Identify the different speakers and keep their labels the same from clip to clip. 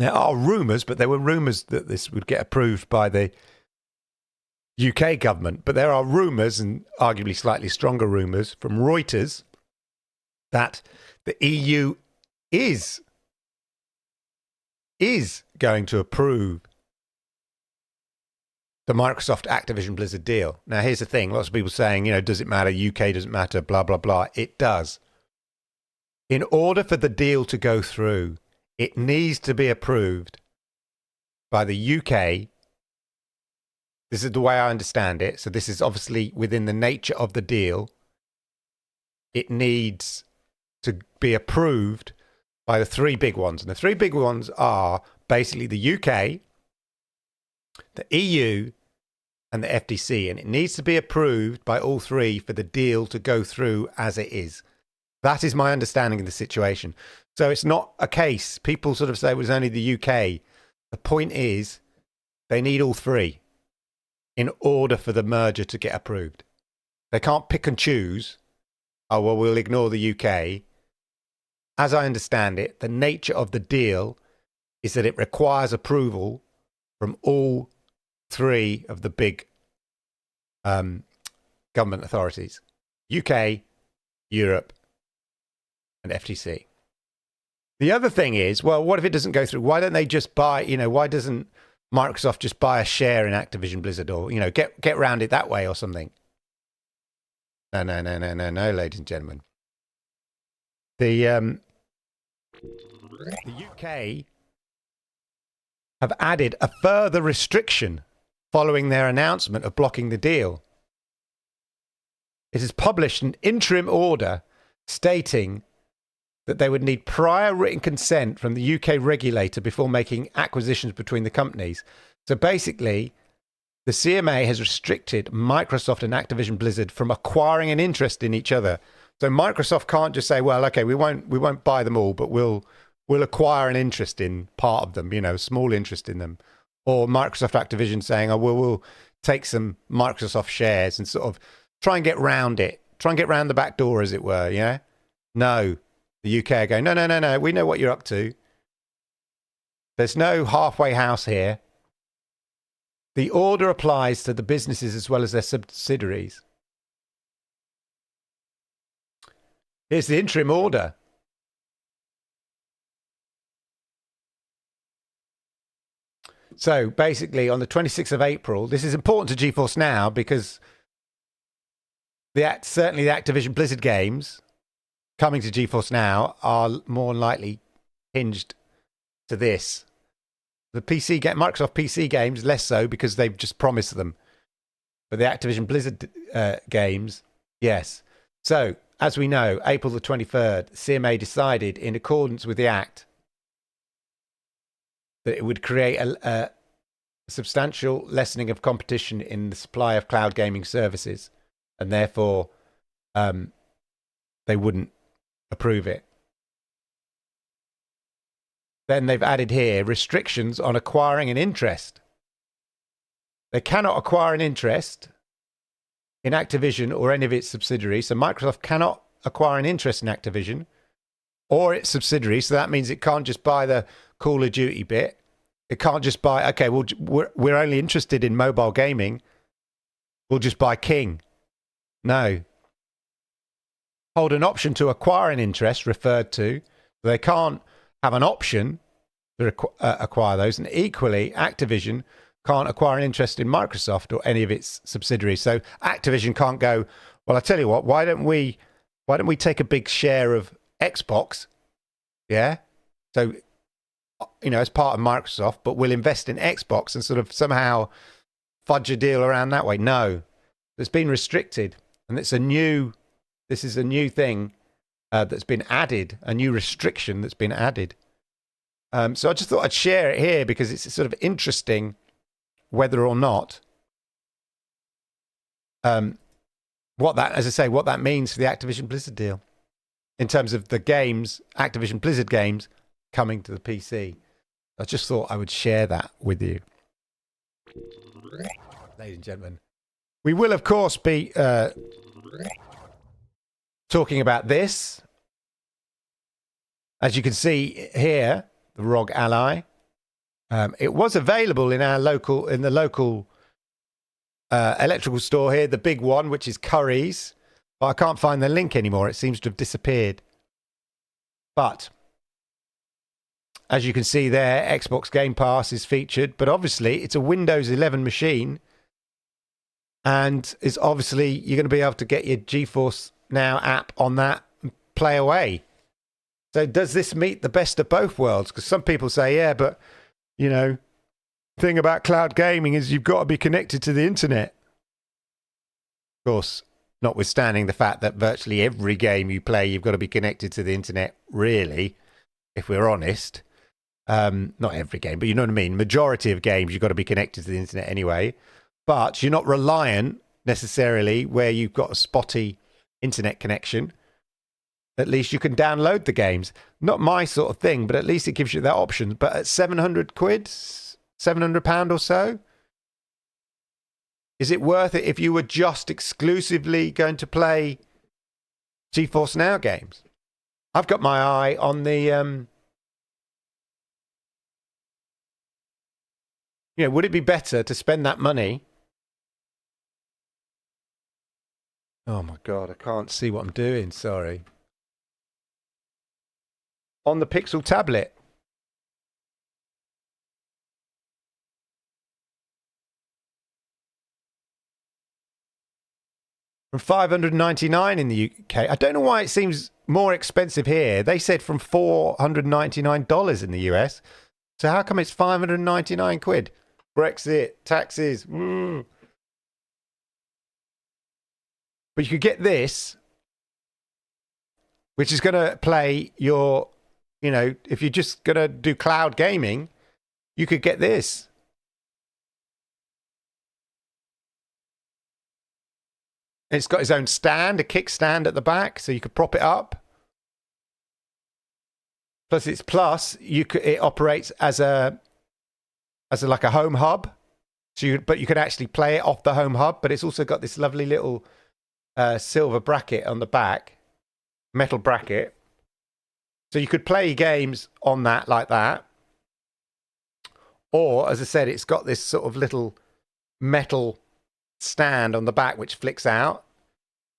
Speaker 1: There are rumours, but there were rumours that this would get approved by the UK government. But there are rumours, and arguably slightly stronger rumours, from Reuters that the EU is going to approve the Microsoft Activision Blizzard deal. Now, here's the thing. Lots of people saying, does it matter? UK doesn't matter, blah, blah, blah. It does. In order for the deal to go through, it needs to be approved by the UK. This is the way I understand it. So this is obviously within the nature of the deal. It needs to be approved by the three big ones. And the three big ones are basically the UK, the EU, and the FTC. And it needs to be approved by all three for the deal to go through as it is. That is my understanding of the situation. So it's not a case. People sort of say it was only the UK. The point is they need all three in order for the merger to get approved. They can't pick and choose. Oh, well, we'll ignore the UK. As I understand it, the nature of the deal is that it requires approval from all three of the big government authorities. UK, Europe, and FTC. The other thing is, well, what if it doesn't go through? Why don't they just buy, why doesn't Microsoft just buy a share in Activision Blizzard, or, get around it that way or something? No, ladies and gentlemen. The UK have added a further restriction following their announcement of blocking the deal. It has published an interim order stating that they would need prior written consent from the UK regulator before making acquisitions between the companies. So basically, the CMA has restricted Microsoft and Activision Blizzard from acquiring an interest in each other. So Microsoft can't just say, well, okay, we won't buy them all, but we'll acquire an interest in part of them, a small interest in them. Or Microsoft Activision saying, oh, we'll take some Microsoft shares and sort of try and get round it, try and get round the back door, as it were, yeah? No. The UK are going, no, we know what you're up to. There's no halfway house here. The order applies to the businesses as well as their subsidiaries. Here's the interim order. So basically, on the 26th of April, this is important to GeForce Now because certainly the Activision Blizzard games coming to GeForce Now are more likely hinged to this. The Microsoft PC games, less so because they've just promised them. But the Activision Blizzard games, yes. So, as we know, April the 23rd, CMA decided, in accordance with the Act, that it would create a substantial lessening of competition in the supply of cloud gaming services, and therefore they wouldn't approve it. Then they've added here restrictions on acquiring an interest. They cannot acquire an interest in Activision or any of its subsidiaries. So Microsoft cannot acquire an interest in Activision or its subsidiaries. So that means it can't just buy the Call of Duty bit. It can't just buy, okay, well, we're only interested in mobile gaming. We'll just buy King. No. Hold an option to acquire an interest referred to. They can't have an option to acquire those. And equally, Activision can't acquire an interest in Microsoft or any of its subsidiaries. So Activision can't go, well, I tell you what, why don't we take a big share of Xbox? Yeah. So, as part of Microsoft, but we'll invest in Xbox and sort of somehow fudge a deal around that way. No, it's been restricted. And this is a new thing that's been added, a new restriction that's been added. So I just thought I'd share it here because it's sort of interesting whether or not what that means for the Activision Blizzard deal in terms of the games, Activision Blizzard games coming to the PC. I just thought I would share that with you. Ladies and gentlemen, we will, of course, be talking about this. As you can see here, the ROG Ally It was available in the local electrical store here, the big one, which is Curry's, but I can't find the link anymore. It seems to have disappeared. But as you can see there, Xbox Game Pass is featured, but obviously it's a Windows 11 machine, and it's obviously you're going to be able to get your GeForce Now app on that and play away. So does this meet the best of both worlds? Because some people say, yeah, but, you know, thing about cloud gaming is you've got to be connected to the internet. Of course, notwithstanding the fact that virtually every game you play, you've got to be connected to the internet, really, if we're honest. Not every game, but you know what I mean? Majority of games, you've got to be connected to the internet anyway. But you're not reliant necessarily where you've got a spotty internet connection. At least you can download the games. Not my sort of thing, but at least it gives you that option. But at 700 quid, £700 or so, is it worth it if you were just exclusively going to play GeForce Now games? I've got my eye on the... would it be better to spend that money? Oh my God, I can't see what I'm doing, sorry. On the Pixel tablet. From $599 in the UK. I don't know why it seems more expensive here. They said from $499 in the US. So how come it's 599 quid? Brexit, taxes. But you could get this, which is going to play your, if you're just going to do cloud gaming, you could get this. It's got its own stand, a kickstand at the back, so you could prop it up. Plus, it operates as like a home hub. But you could actually play it off the home hub. But it's also got this lovely little silver bracket on the back, metal bracket. So you could play games on that like that. Or, as I said, it's got this sort of little metal stand on the back which flicks out.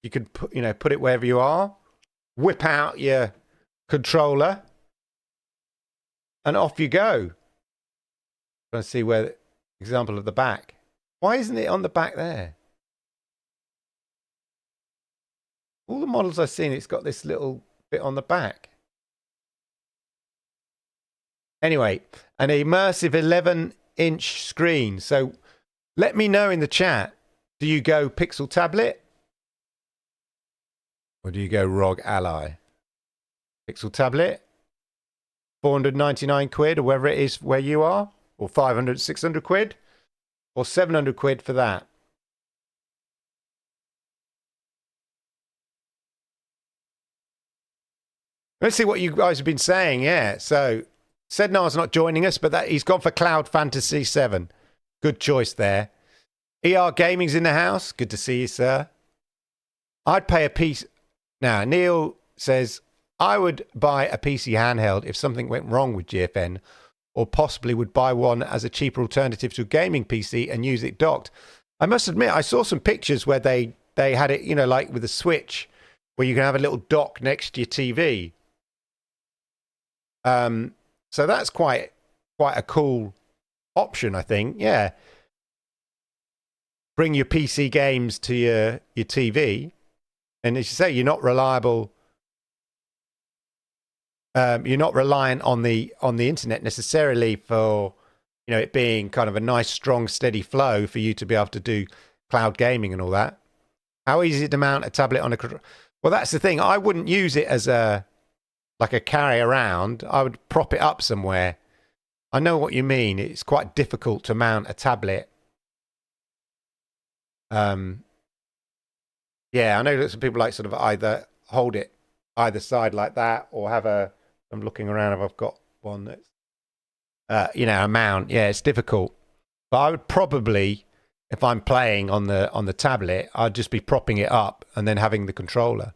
Speaker 1: You could put it wherever you are, whip out your controller, and off you go. Trying to see where example of the back. Why isn't it on the back there? All the models I've seen, it's got this little bit on the back. Anyway, an immersive 11-inch screen. So let me know in the chat. Do you go Pixel tablet? Or do you go ROG Ally? Pixel tablet? 499 quid or wherever it is where you are? Or 500, 600 quid? Or 700 quid for that? Let's see what you guys have been saying. Yeah, so Sednar's not joining us, but he's gone for Cloud Fantasy 7. Good choice there. ER Gaming's in the house. Good to see you, sir. I'd pay a piece. Now, Neil says, I would buy a PC handheld if something went wrong with GFN, or possibly would buy one as a cheaper alternative to a gaming PC and use it docked. I must admit, I saw some pictures where they had it, like with a Switch, where you can have a little dock next to your TV. So that's quite a cool option, I think. Yeah. Bring your PC games to your TV. And as you say, you're not reliable. You're not reliant on the internet necessarily for it being kind of a nice, strong, steady flow for you to be able to do cloud gaming and all that. How easy is it to mount a tablet on a? Well, that's the thing. I wouldn't use it as a carry around. I would prop it up somewhere. I know what you mean. It's quite difficult to mount a tablet. Yeah, I know that some people like sort of either hold it either side like that or have a. I'm looking around if I've got one that's, a mount. Yeah, it's difficult. But I would probably, if I'm playing on the tablet, I'd just be propping it up and then having the controller.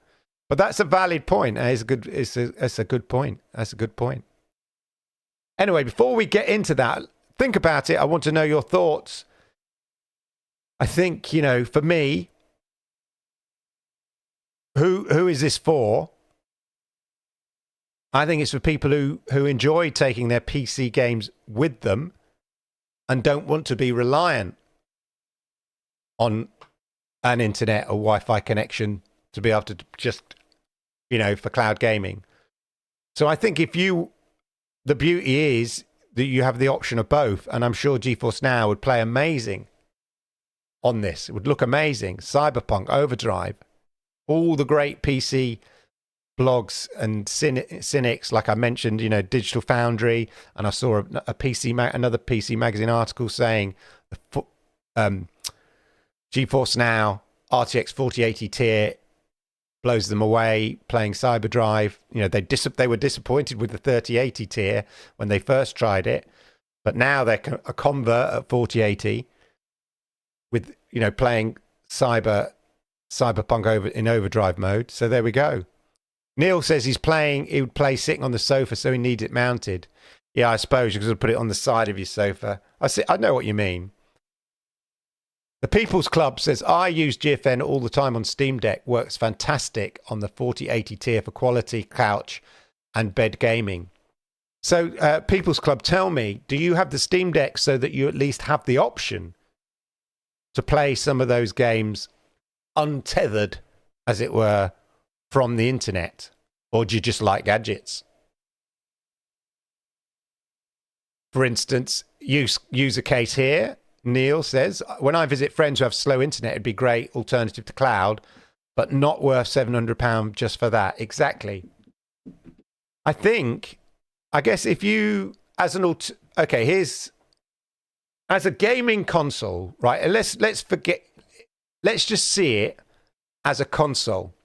Speaker 1: But that's a valid point. It's a good point. That's a good point. Anyway, before we get into that, think about it. I want to know your thoughts. I think, you know, for me, who is this for? I think it's for people who enjoy taking their PC games with them and don't want to be reliant on an internet or Wi-Fi connection to be able to just, you know, for cloud gaming. So I think the beauty is that you have the option of both, and I'm sure GeForce Now would play amazing on this. It would look amazing. Cyberpunk, Overdrive, all the great PC blogs and cynics, like I mentioned, you know, Digital Foundry, and I saw another PC magazine article saying GeForce Now RTX 4080 tier blows them away playing Cyberdrive. You know, they were disappointed with the 3080 tier when they first tried it, but now they're a convert at 4080 with, you know, playing Cyberpunk in Overdrive mode. So there we go. Neil says he would play sitting on the sofa, so he needs it mounted. Yeah, I suppose you could put it on the side of your sofa. I know what you mean. The People's Club says, I use GFN all the time on Steam Deck. Works fantastic on the 4080 tier for quality couch and bed gaming. So, People's Club, tell me, do you have the Steam Deck so that you at least have the option to play some of those games untethered, as it were, from the internet? Or do you just like gadgets? For instance, use a case here. Neil says, when I visit friends who have slow internet, it'd be great alternative to cloud, but not worth £700 just for that. Exactly. I guess if you, as a gaming console, right? Let's just see it as a console.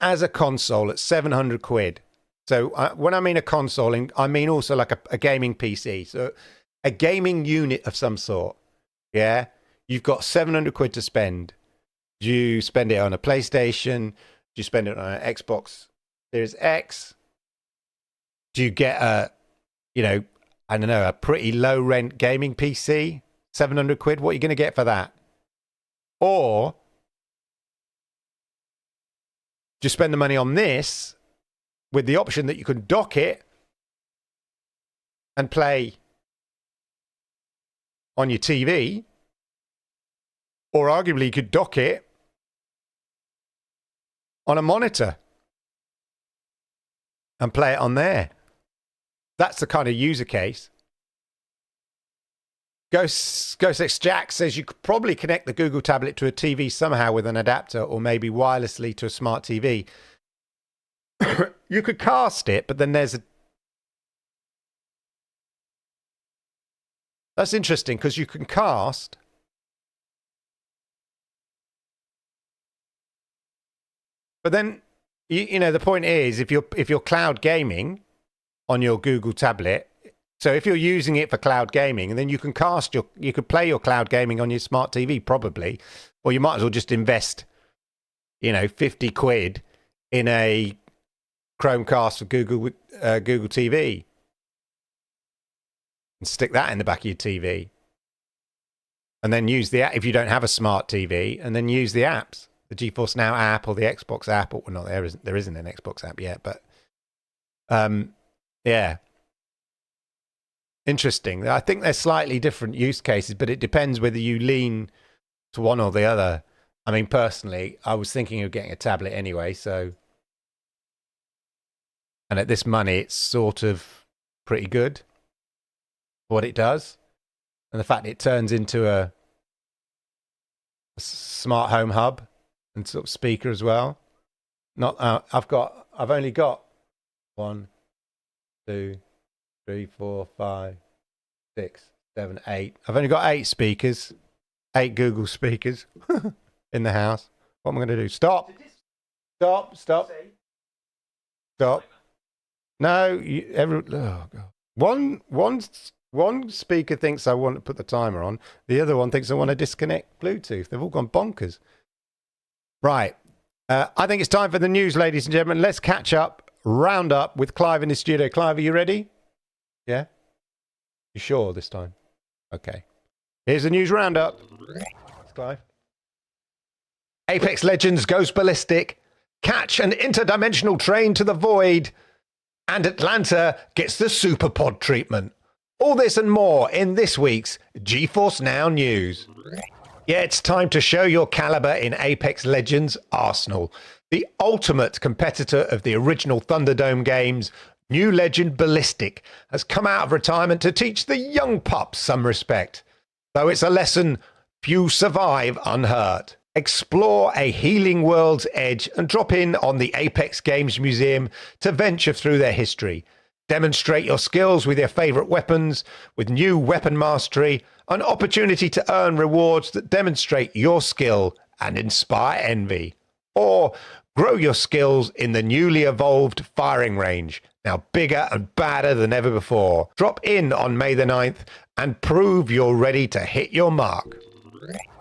Speaker 1: As a console at 700 quid. So when I mean a console, I mean also like a gaming PC. So a gaming unit of some sort. Yeah. You've got 700 quid to spend. Do you spend it on a PlayStation? Do you spend it on an Xbox Series X? Do you get a pretty low rent gaming PC? 700 quid? What are you going to get for that? Or just spend the money on this with the option that you can dock it and play on your TV, or arguably you could dock it on a monitor and play it on there. That's the kind of user case. Ghost X Jack says you could probably connect the Google tablet to a TV somehow with an adapter, or maybe wirelessly to a smart TV. You could cast it, but then that's interesting because you can cast, but then you know the point is if you're cloud gaming on your Google tablet. So if you're using it for cloud gaming, and then you can you could play your cloud gaming on your smart TV probably, or you might as well just invest, 50 quid in a Chromecast for Google TV and stick that in the back of your TV, and then use the app if you don't have a smart TV, and then use the apps, the GeForce Now app or the Xbox app, or not there isn't an Xbox app yet, but yeah. Interesting. I think they're slightly different use cases, but it depends whether you lean to one or the other. I mean, personally, I was thinking of getting a tablet anyway, so. And at this money, it's sort of pretty good for what it does. And the fact it turns into a smart home hub and sort of speaker as well. I've only got 1, 2, 3, 4, 5, 6, 7, 8. I've only got 8 speakers, 8 Google speakers in the house. What am I going to do? Stop. No, oh God. One speaker thinks I want to put the timer on. The other one thinks I want to disconnect Bluetooth. They've all gone bonkers. Right. I think it's time for the news, ladies and gentlemen. Let's catch up, round up with Clive in the studio. Clive, are you ready? Yeah? You sure this time? Okay. Here's the news roundup. It's Clive. Apex Legends goes ballistic. Catch an interdimensional train to the void. And Atlanta gets the Superpod treatment. All this and more in this week's GeForce Now news. Yeah, it's time to show your caliber in Apex Legends Arsenal. The ultimate competitor of the original Thunderdome games, new legend Ballistic has come out of retirement to teach the young pups some respect. Though it's a lesson few survive unhurt. Explore a healing world's edge and drop in on the Apex Games Museum to venture through their history. Demonstrate your skills with your favourite weapons, with new weapon mastery, an opportunity to earn rewards that demonstrate your skill and inspire envy. Or grow your skills in the newly evolved firing range, now bigger and badder than ever before. Drop in on May the 9th and prove you're ready to hit your mark.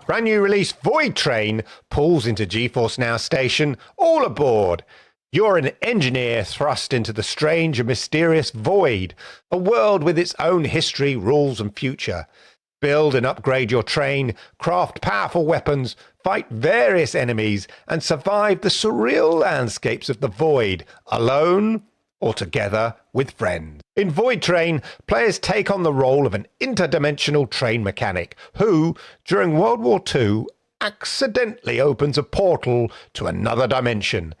Speaker 1: Brand new release Void Train pulls into GeForce Now Station. All aboard! You're an engineer thrust into the strange and mysterious Void, a world with its own history, rules and future. Build and upgrade your train, craft powerful weapons, fight various enemies, and survive the surreal landscapes of the Void, alone or together with friends. In Void Train, players take on the role of an interdimensional train mechanic who, during World War II, accidentally opens a portal to another dimension.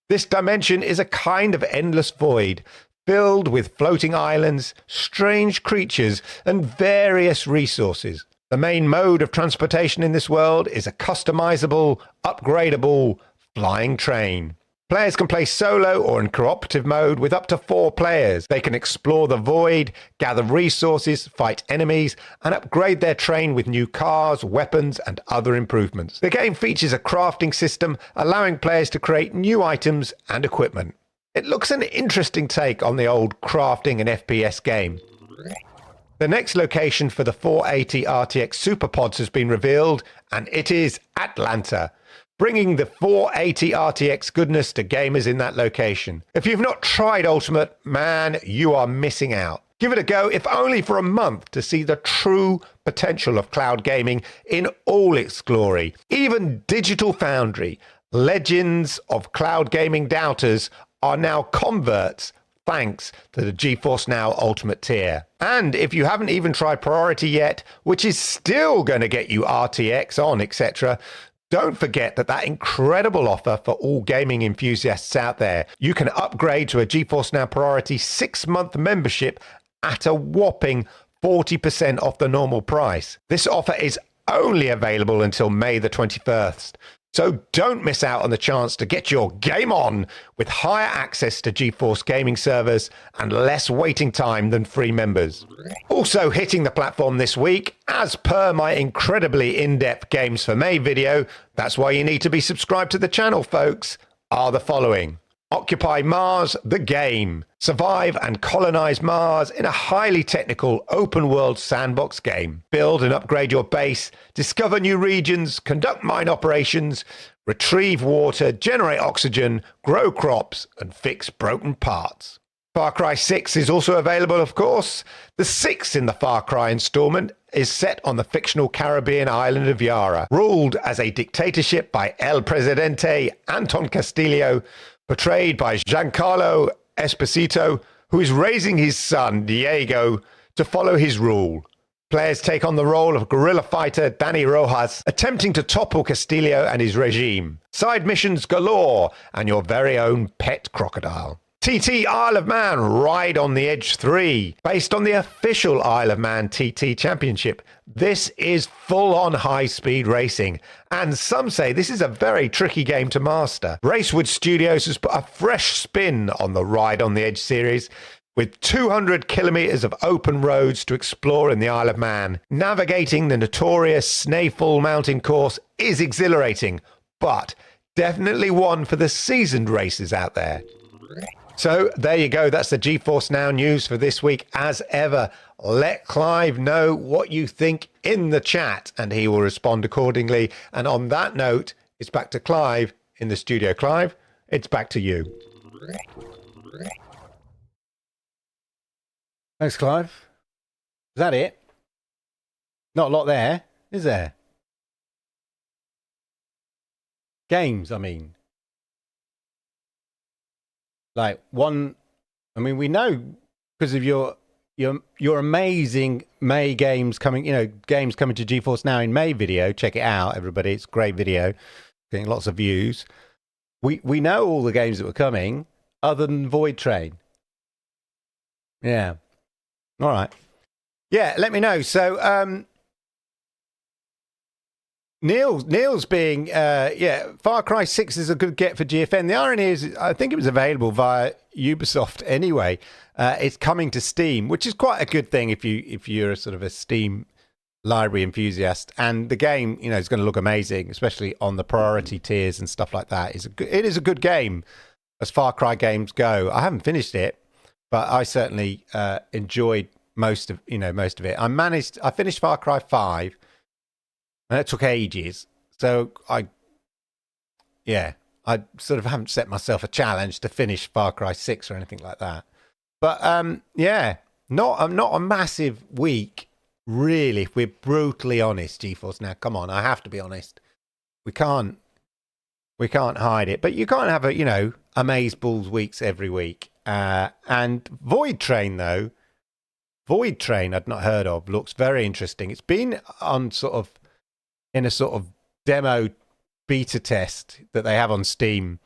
Speaker 1: This dimension is a kind of endless void, filled with floating islands, strange creatures, and various resources. The main mode of transportation in this world is a customizable, upgradable, flying train. Players can play solo or in cooperative mode with up to 4 players. They can explore the void, gather resources, fight enemies, and upgrade their train with new cars, weapons, and other improvements. The game features a crafting system, allowing players to create new items and equipment. It looks an interesting take on the old crafting and FPS game. The next location for the 480 RTX Superpods has been revealed, and it is Atlanta, bringing the 480 RTX goodness to gamers in that location. If you've not tried Ultimate, man, you are missing out. Give it a go, if only for a month, to see the true potential of cloud gaming in all its glory. Even Digital Foundry, legends of cloud gaming doubters, are now converts thanks to the GeForce Now Ultimate tier. And if you haven't even tried Priority yet, which is still going to get you RTX on, etc., don't forget that incredible offer for all gaming enthusiasts out there. You can upgrade to a GeForce Now Priority 6-month membership at a whopping 40% off the normal price. This offer is only available until May the 21st. So don't miss out on the chance to get your game on with higher access to GeForce gaming servers and less waiting time than free members. Also hitting the platform this week, as per my incredibly in-depth Games for May video, that's why you need to be subscribed to the channel, folks, are the following. Occupy Mars, the game. Survive and colonize Mars in a highly technical open-world sandbox game. Build and upgrade your base, discover new regions, conduct mine operations, retrieve water, generate oxygen, grow crops, and fix broken parts. Far Cry 6 is also available, of course. The 6th in the Far Cry installment is set on the fictional Caribbean island of Yara, ruled as a dictatorship by El Presidente Anton Castillo, portrayed by Giancarlo Esposito, who is raising his son, Diego, to follow his rule. Players take on the role of guerrilla fighter Danny Rojas, attempting to topple Castillo and his regime. Side missions galore, and your very own pet crocodile. TT Isle of Man Ride on the Edge 3, based on the official Isle of Man TT Championship. This is full-on high-speed racing, and some say this is a very tricky game to master. Racewood Studios has put a fresh spin on the Ride on the Edge series, with 200 kilometers of open roads to explore in the Isle of Man. Navigating the notorious Snæfell mountain course is exhilarating, but definitely one for the seasoned racers out there. So there you go. That's the GeForce Now news for this week. As ever, let Clive know what you think in the chat and he will respond accordingly. And on that note, it's back to Clive in the studio. Clive, it's back to you. Thanks, Clive. Is that it? Not a lot there, is there? Games, I mean. Like one, I mean, we know because of your amazing May games coming, games coming to GeForce Now in May video. Check it out, everybody. It's a great video, getting lots of views. We know all the games that were coming, other than Void Train. Yeah. All right. Yeah, let me know. So, Neil's being, Far Cry 6 is a good get for GFN. The irony is, I think it was available via Ubisoft anyway. It's coming to Steam, which is quite a good thing if you're a sort of a Steam library enthusiast. And the game, is going to look amazing, especially on the priority tiers and stuff like that. It is a good game as Far Cry games go. I haven't finished it, but I certainly enjoyed most of it. I finished Far Cry 5. And it took ages. So I sort of haven't set myself a challenge to finish Far Cry 6 or anything like that. But not a massive week, really, if we're brutally honest, GeForce Now. Come on, I have to be honest. We can't hide it. But you can't have amazeballs weeks every week. And Void Train, though, I'd not heard of, looks very interesting. It's been on in a sort of demo beta test that they have on Steam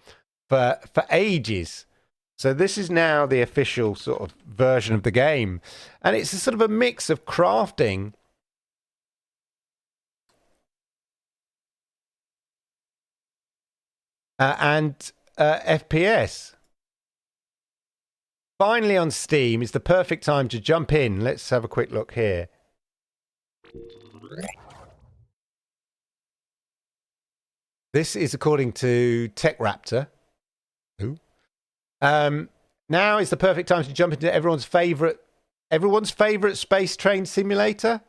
Speaker 1: for ages. So this is now the official sort of version of the game. And it's a sort of a mix of crafting and FPS. Finally on Steam is the perfect time to jump in. Let's have a quick look here. This is according to TechRaptor. Who? Now is the perfect time to jump into everyone's favorite space train simulator.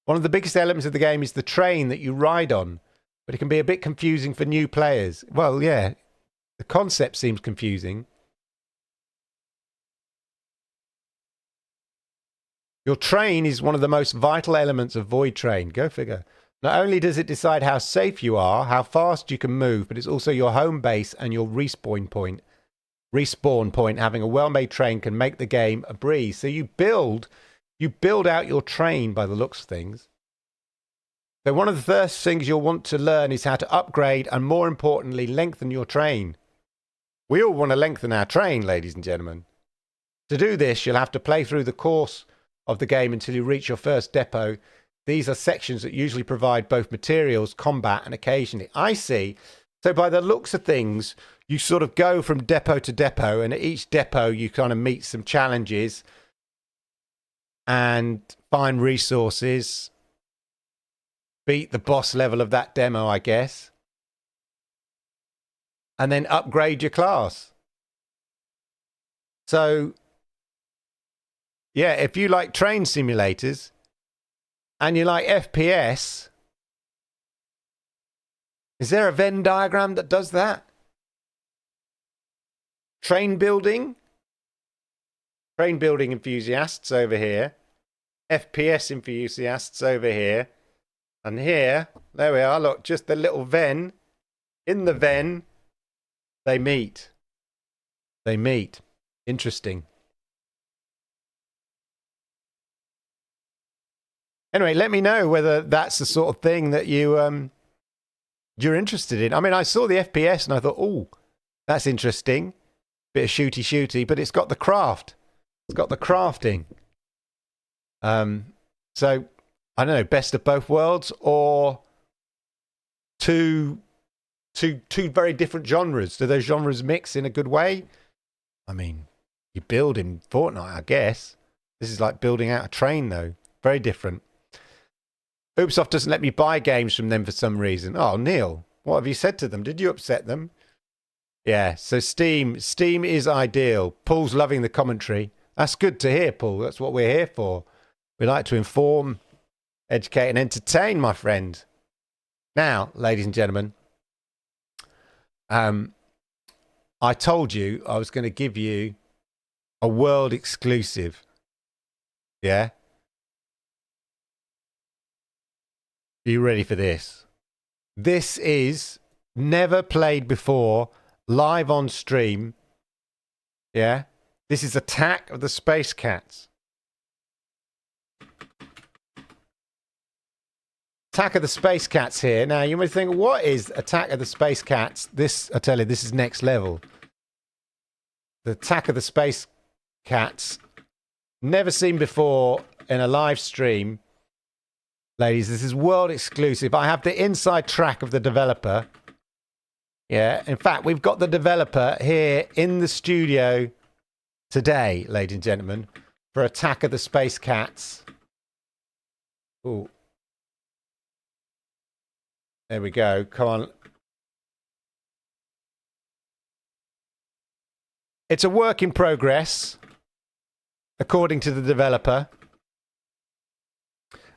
Speaker 1: One of the biggest elements of the game is the train that you ride on, but it can be a bit confusing for new players. Well, yeah, the concept seems confusing. Your train is one of the most vital elements of Void Train. Go figure. Not only does it decide how safe you are, how fast you can move, but it's also your home base and your respawn point. Having a well-made train can make the game a breeze. So you build out your train by the looks of things. So one of the first things you'll want to learn is how to upgrade and, more importantly, lengthen your train. We all want to lengthen our train, ladies and gentlemen. To do this, you'll have to play through the course of the game until you reach your first depot. These are sections that usually provide both materials, combat, and occasionally. I see. So by the looks of things, you sort of go from depot to depot, and at each depot you kind of meet some challenges and find resources, beat the boss level of that demo, I guess, and then upgrade your class. So, yeah, if you like train simulators, and you like FPS, is there a Venn diagram that does that? Train building enthusiasts over here. FPS enthusiasts over here. And here, there we are, look, just the little Venn. In the Venn, they meet. Interesting. Anyway, let me know whether that's the sort of thing that you're interested in. I mean, I saw the FPS and I thought, oh, that's interesting. Bit of shooty, but it's got the craft. It's got the crafting. So, I don't know, best of both worlds or two very different genres. Do those genres mix in a good way? I mean, you build in Fortnite, I guess. This is like building out a train, though. Very different. Ubisoft doesn't let me buy games from them for some reason. Oh, Neil, what have you said to them? Did you upset them? Yeah, so Steam is ideal. Paul's loving the commentary. That's good to hear, Paul. That's what we're here for. We like to inform, educate, and entertain, my friend. Now, ladies and gentlemen, I told you I was going to give you a world exclusive. Yeah? Are you ready for this? This is never played before, live on stream. Yeah? This is Attack of the Space Cats. Attack of the Space Cats here. Now, you might think, what is Attack of the Space Cats? This, I tell you, this is next level. The Attack of the Space Cats. Never seen before in a live stream. Ladies, this is world exclusive. I have the inside track of the developer. Yeah, in fact, we've got the developer here in the studio today, ladies and gentlemen, for Attack of the Space Cats. Ooh. There we go. Come on. It's a work in progress, according to the developer.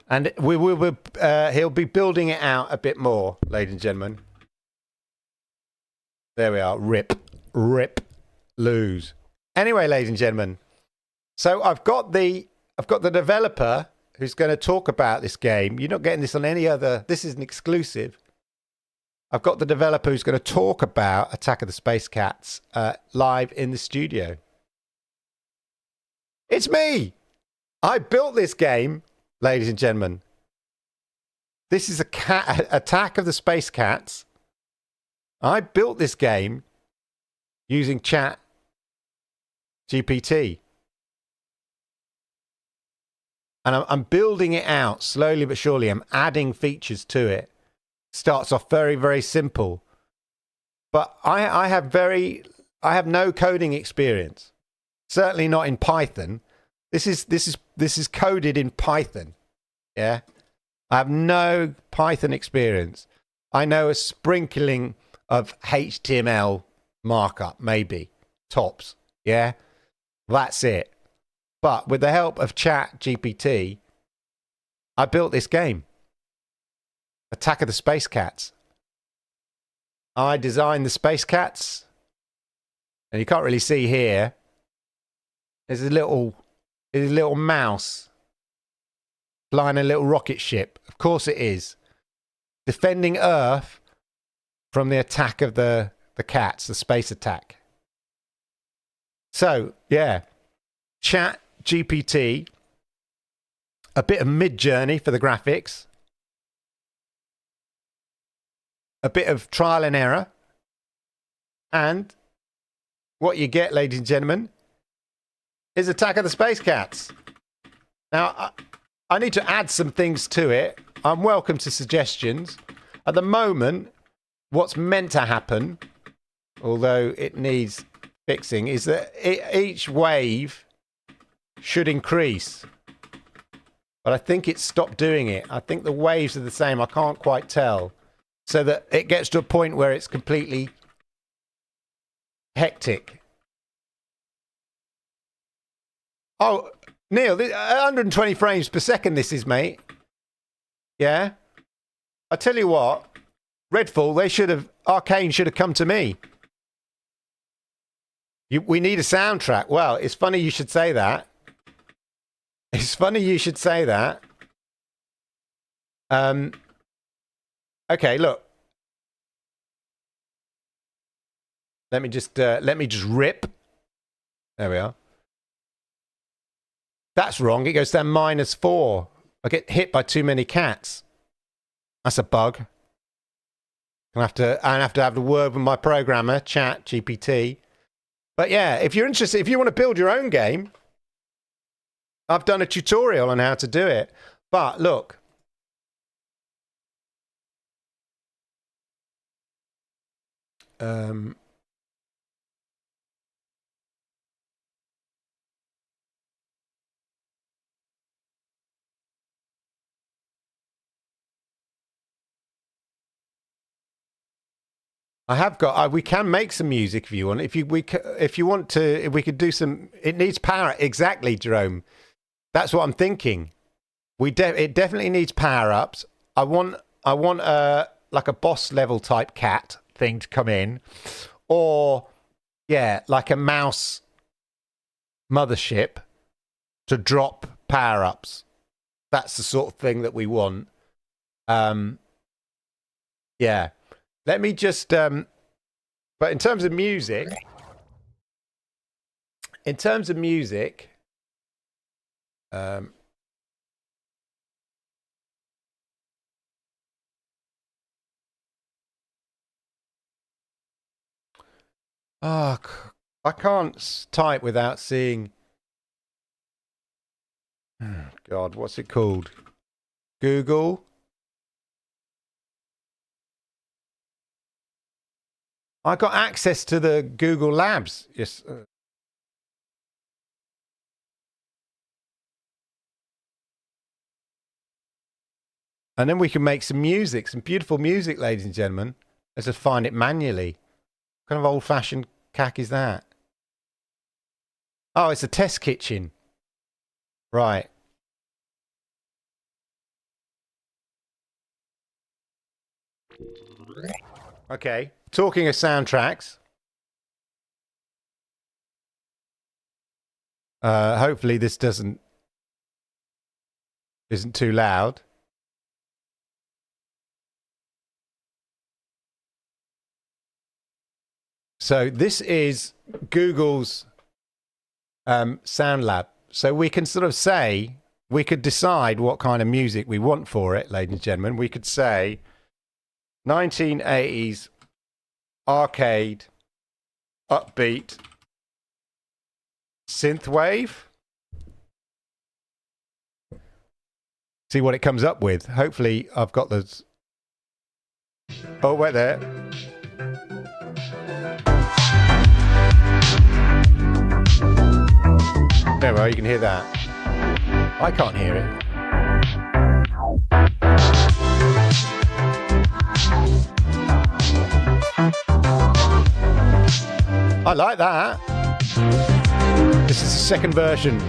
Speaker 1: And he'll be building it out a bit more, ladies and gentlemen. There we are. Rip, lose. Anyway, ladies and gentlemen, so I've got the developer who's going to talk about this game. You're not getting this on any other. This is an exclusive. I've got the developer who's going to talk about Attack of the Space Cats live in the studio. It's me. I built this game, ladies and gentlemen. This is Attack of the Space Cats. I built this game using Chat GPT. And I'm building it out slowly but surely. I'm adding features to it. Starts off very, very simple. But I have no coding experience. Certainly not in Python. This is coded in Python. Yeah. I have no Python experience. I know a sprinkling of HTML markup, maybe. Tops. Yeah. That's it. But with the help of Chat GPT, I built this game. Attack of the Space Cats. I designed the Space Cats. And you can't really see here. There's a little mouse flying a little rocket ship. Of course it is. Defending Earth from the attack of the cats, the space attack. So, yeah. Chat GPT. A bit of Mid-Journey for the graphics. A bit of trial and error. And what you get, ladies and gentlemen, is Attack of the Space Cats. Now, I need to add some things to it. I'm welcome to suggestions. At the moment, what's meant to happen, although it needs fixing, is that each wave should increase. But I think it's stopped doing it. I think the waves are the same. I can't quite tell. So that it gets to a point where it's completely hectic. Oh, Neil, 120 frames per second this is, mate. Yeah? I tell you what, Redfall, Arcane should have come to me. We need a soundtrack. Well, it's funny you should say that. It's funny you should say that. Okay, look. Let me just rip. There we are. That's wrong. It goes down -4. I get hit by too many cats. That's a bug. I have to have the word with my programmer, Chat GPT. But yeah, if you're interested, if you want to build your own game, I've done a tutorial on how to do it. But look. I have got. We can make some music if you want. If you want to, we could do some. It needs power. Exactly, Jerome. That's what I'm thinking. It definitely needs power ups. I want like a boss level type cat thing to come in, or yeah, like a mouse mothership to drop power-ups. That's the sort of thing that we want. Yeah. Let me just but in terms of music, oh, I can't type without seeing. God, what's it called? Google. I got access to the Google Labs. Yes. And then we can make some music, some beautiful music, ladies and gentlemen. Let's just find it manually. What kind of old-fashioned cack is that? Oh, it's a test kitchen. Right. Okay. Talking of soundtracks. Hopefully this isn't too loud. So this is Google's Sound Lab. So we can sort of say, we could decide what kind of music we want for it, ladies and gentlemen. We could say 1980s arcade, upbeat, synthwave. See what it comes up with. Hopefully I've got those. Oh, wait there. There we are, you can hear that. I can't hear it. I like that. This is the second version.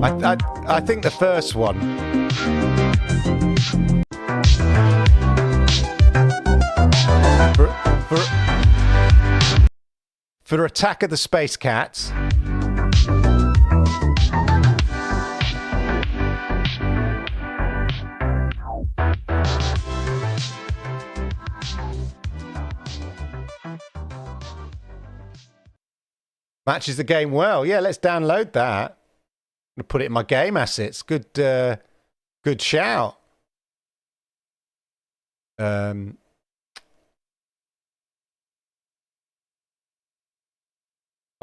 Speaker 1: I think the first one. For Attack of the Space Cats. Matches the game well. Yeah, let's download that. I'm gonna put it in my game assets. Good shout.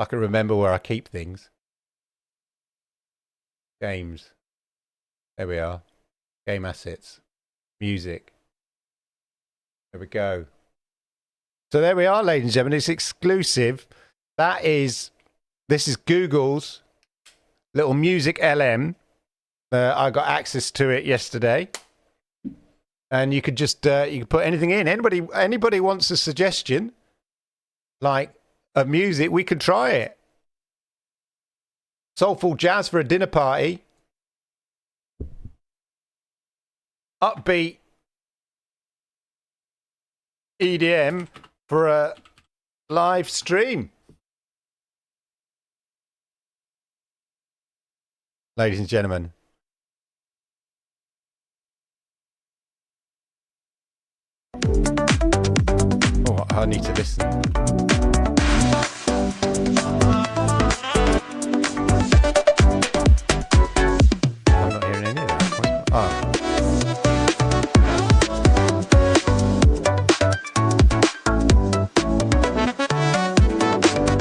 Speaker 1: I can remember where I keep things. Games. There we are. Game assets. Music. There we go. So there we are, ladies and gentlemen. It's exclusive. This is Google's little music LM. I got access to it yesterday. And you could just, you could put anything in. Anybody wants a suggestion, like, of music, we could try it. Soulful jazz for a dinner party. Upbeat EDM for a live stream. Ladies and gentlemen. Oh, I need to listen.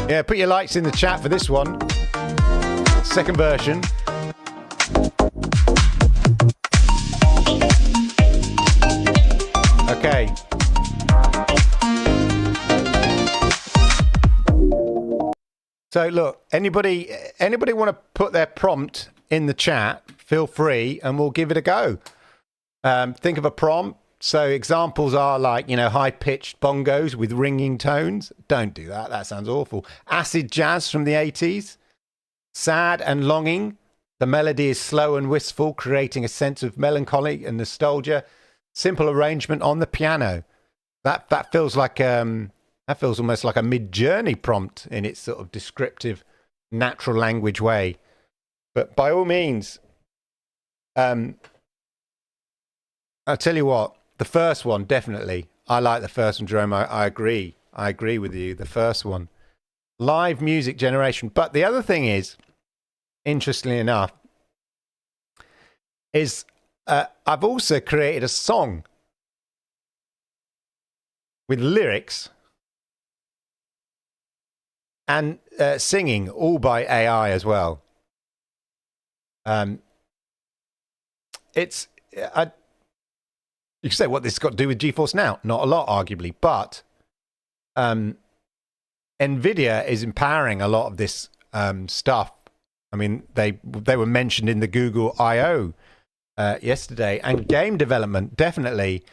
Speaker 1: Yeah, put your likes in the chat for this one. Second version. Okay. So look, anybody want to put their prompt in the chat, feel free and we'll give it a go. Think of a prompt. So examples are like, high-pitched bongos with ringing tones. Don't do that. That sounds awful. Acid jazz from the 80s. sad and longing. The melody is slow and wistful, creating a sense of melancholy and nostalgia. Simple arrangement on the piano. That feels like that feels almost like a Mid-Journey prompt in its sort of descriptive, natural language way. But by all means, I'll tell you what. The first one, definitely. I like the first one, Jerome. I agree. I agree with you. The first one. Live music generation. But the other thing is, interestingly enough, is I've also created a song with lyrics and singing, all by AI as well. It's you say what this has got to do with GeForce Now? Not a lot, arguably, but NVIDIA is empowering a lot of this stuff. I mean, they were mentioned in the Google I/O yesterday, and game development definitely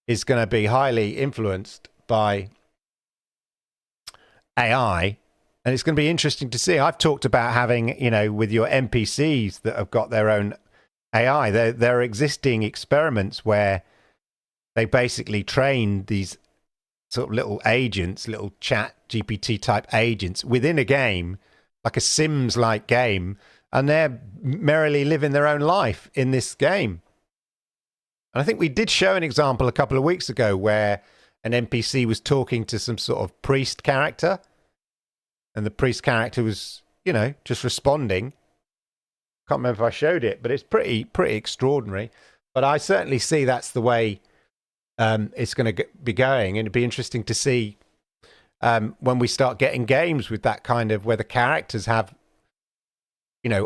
Speaker 1: is going to be highly influenced by AI, and it's going to be interesting to see. I've talked about having, with your NPCs that have got their own AI, there are existing experiments where they basically train these sort of little agents, little chat GPT type agents within a game, like a Sims-like game, and they're merrily living their own life in this game. And I think we did show an example a couple of weeks ago where an NPC was talking to some sort of priest character, and the priest character was, just responding. Can't remember if I showed it, but it's pretty extraordinary. But I certainly see that's the way it's going to be going, and it'd be interesting to see when we start getting games with that kind of, where the characters have,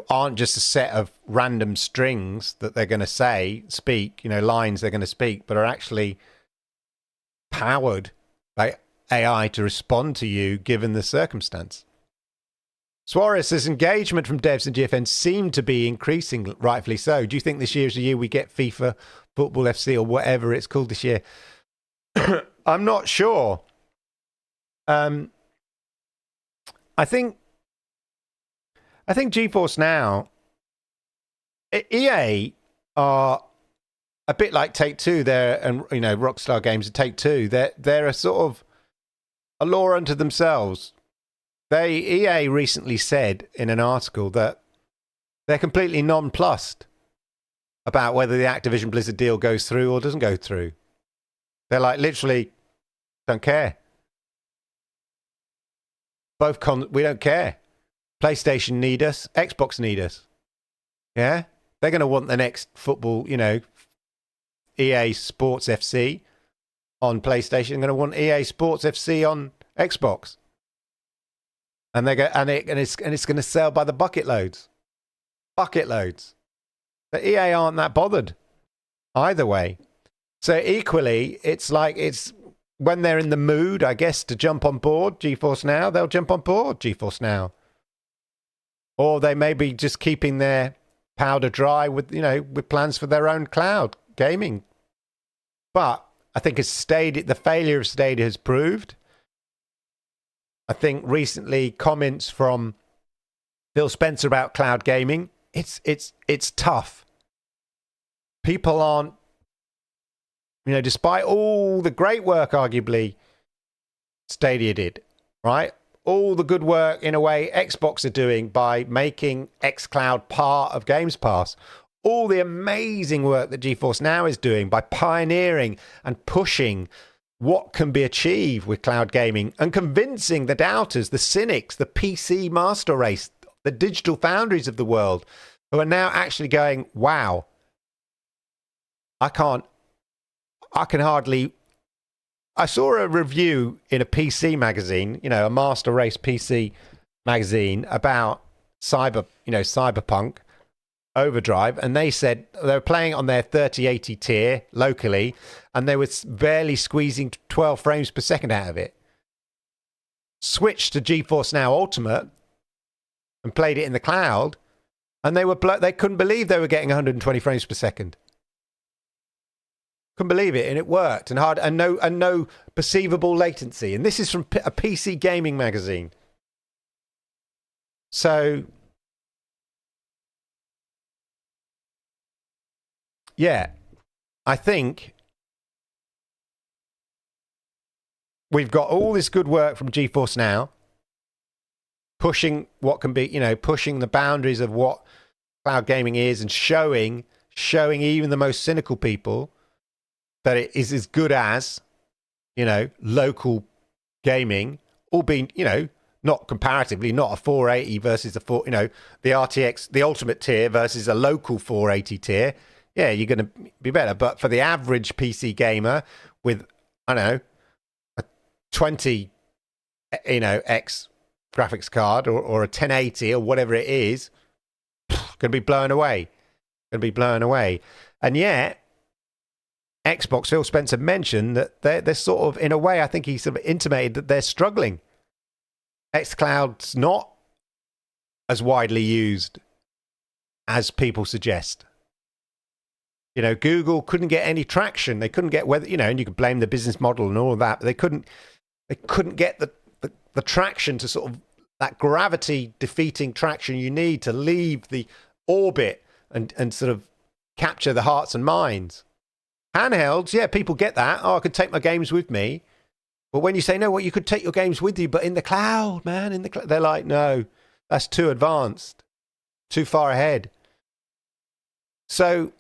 Speaker 1: aren't just a set of random strings that they're going to speak, lines they're going to speak, but are actually powered by AI to respond to you given the circumstance. Suarez says engagement from devs and GFN seem to be increasing, rightfully so. Do you think this year is the year we get FIFA, Football FC, or whatever it's called this year? I'm not sure. I think GeForce Now, EA are a bit like Take-Two there, and Rockstar Games and Take-Two. They're a sort of a law unto themselves. EA recently said in an article that they're completely nonplussed about whether the Activision Blizzard deal goes through or doesn't go through. They're like, literally, don't care. We don't care. PlayStation need us. Xbox need us. Yeah? They're going to want the next football, EA Sports FC on PlayStation. They're going to want EA Sports FC on Xbox. And it's going to sell by the bucket loads. Bucket loads. But EA aren't that bothered either way. So equally, it's like when they're in the mood, I guess, to jump on board GeForce Now, they'll jump on board GeForce Now. Or they may be just keeping their powder dry with plans for their own cloud gaming. But I think the failure of Stadia has proved. I think recently comments from Phil Spencer about cloud gaming, it's tough. People aren't, despite all the great work arguably Stadia did, right? All the good work, in a way, Xbox are doing by making xCloud part of Games Pass. All the amazing work that GeForce Now is doing by pioneering and pushing what can be achieved with cloud gaming and convincing the doubters, the cynics, the PC master race, the digital foundries of the world, who are now actually going, wow, I can hardly... I saw a review in a PC magazine, a master race PC magazine, about Cyberpunk Overdrive, and they said they were playing on their 3080 tier locally, and they were barely squeezing 12 frames per second out of it. Switched to GeForce Now Ultimate and played it in the cloud, and they couldn't believe they were getting 120 frames per second. Couldn't believe it, and it worked, and no perceivable latency. And this is from a PC gaming magazine. So yeah, I think we've got all this good work from GeForce Now, pushing what can be, pushing the boundaries of what cloud gaming is, and showing even the most cynical people that it is as good as, local gaming, all being, not comparatively, not a 480 versus the the RTX, the ultimate tier versus a local 480 tier. Yeah, you're going to be better. But for the average PC gamer with, I don't know, a 20, X graphics card or a 1080 or whatever it is, going to be blown away. And yet, Xbox, Phil Spencer mentioned that they're sort of, in a way, I think he sort of intimated that they're struggling. xCloud's not as widely used as people suggest. Google couldn't get any traction. They couldn't get whether, and you could blame the business model and all of that, but they couldn't get the traction to sort of that gravity defeating traction you need to leave the orbit and sort of capture the hearts and minds. Handhelds, yeah, people get that. Oh, I could take my games with me. But when you say, no, well, you could take your games with you, but in the cloud, man, they're like, no, that's too advanced, too far ahead. So,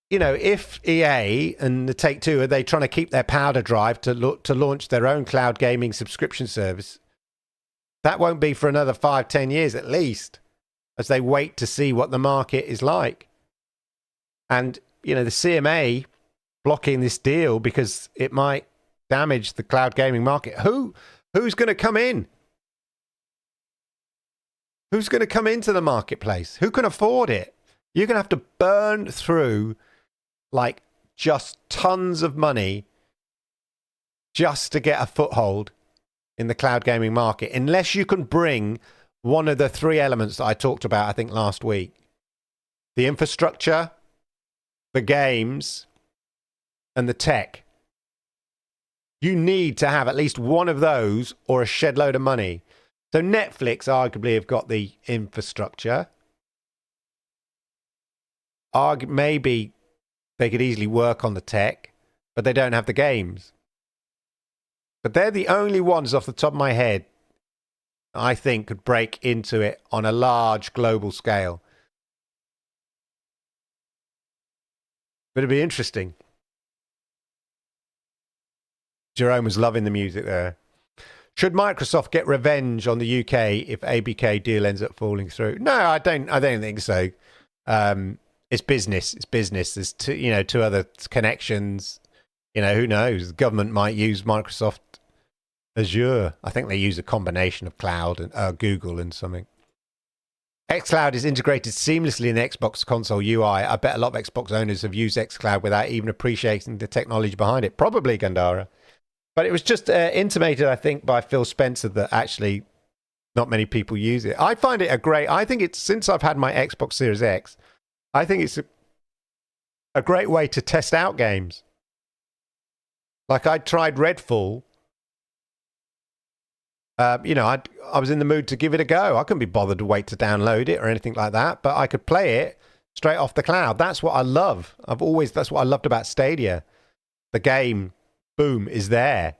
Speaker 1: if EA and the Take-Two, are they trying to keep their powder dry to launch their own cloud gaming subscription service? That won't be for another 5-10 years at least, as they wait to see what the market is like. And, the CMA blocking this deal because it might damage the cloud gaming market. Who's going to come in? Who's going to come into the marketplace? Who can afford it? You're going to have to burn through like just tons of money just to get a foothold in the cloud gaming market, unless you can bring one of the three elements that I talked about, I think, last week. The infrastructure, the games, and the tech. You need to have at least one of those or a shed load of money. So Netflix arguably have got the infrastructure. Maybe they could easily work on the tech, but they don't have the games. But they're the only ones off the top of my head I think could break into it on a large global scale. But it'd be interesting. Jerome was loving the music there. Should Microsoft get revenge on the UK if ABK deal ends up falling through? No, I don't think so. It's business. There's two other connections. Who knows? The government might use Microsoft Azure. I think they use a combination of cloud and Google and something. xCloud is integrated seamlessly in the Xbox console UI. I bet a lot of Xbox owners have used xCloud without even appreciating the technology behind it. Probably, Gandara. But it was just intimated, I think, by Phil Spencer that actually not many people use it. I find it I think it's, since I've had my Xbox Series X, I think it's a great way to test out games. Like I tried Redfall. I was in the mood to give it a go. I couldn't be bothered to wait to download it or anything like that, but I could play it straight off the cloud. That's what I love. That's what I loved about Stadia. The game, boom, is there.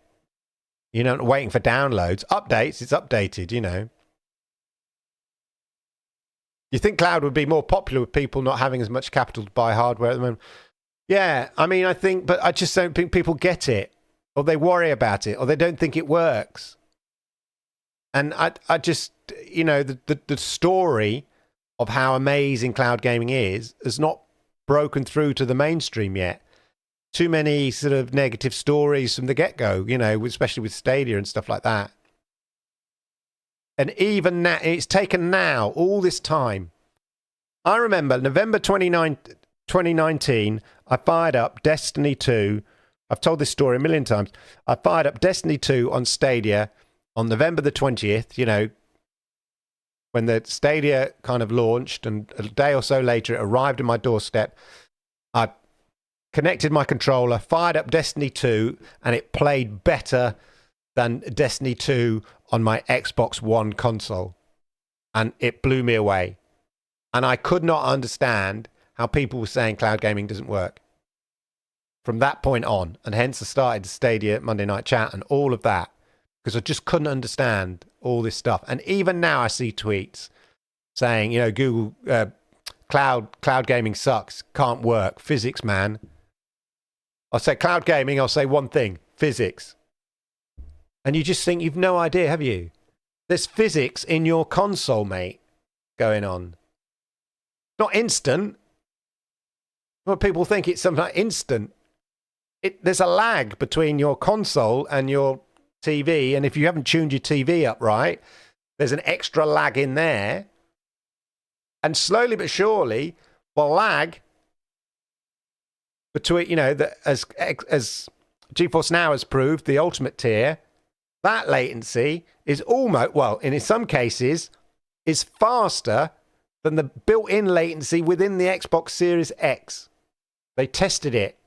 Speaker 1: You're not waiting for downloads. Updates, it's updated, You think cloud would be more popular with people not having as much capital to buy hardware at the moment? Yeah, I think, but I just don't think people get it, or they worry about it, or they don't think it works. And I just, the story of how amazing cloud gaming is has not broken through to the mainstream yet. Too many sort of negative stories from the get-go, especially with Stadia and stuff like that. And even now, it's taken all this time. I remember November 2019, I fired up Destiny 2. I've told this story a million times. I fired up Destiny 2 on Stadia on November the 20th, when the Stadia kind of launched, and a day or so later it arrived at my doorstep. I connected my controller, fired up Destiny 2, and it played better than Destiny 2 on my Xbox One console. And it blew me away. And I could not understand how people were saying cloud gaming doesn't work. From that point on, and hence I started Stadia, Monday Night Chat, and all of that, because I just couldn't understand all this stuff. And even now I see tweets saying, Google cloud gaming sucks, can't work, physics, man. I'll say cloud gaming, I'll say one thing, physics. And you just think you've no idea, have you? There's physics in your console, mate, going on. Not instant. Well, people think it's something like instant. There's a lag between your console and your TV, and if you haven't tuned your TV up right, there's an extra lag in there. And slowly but surely, the lag between, as GeForce Now has proved, the ultimate tier, that latency is almost, well, in some cases, is faster than the built-in latency within the Xbox Series X. They tested it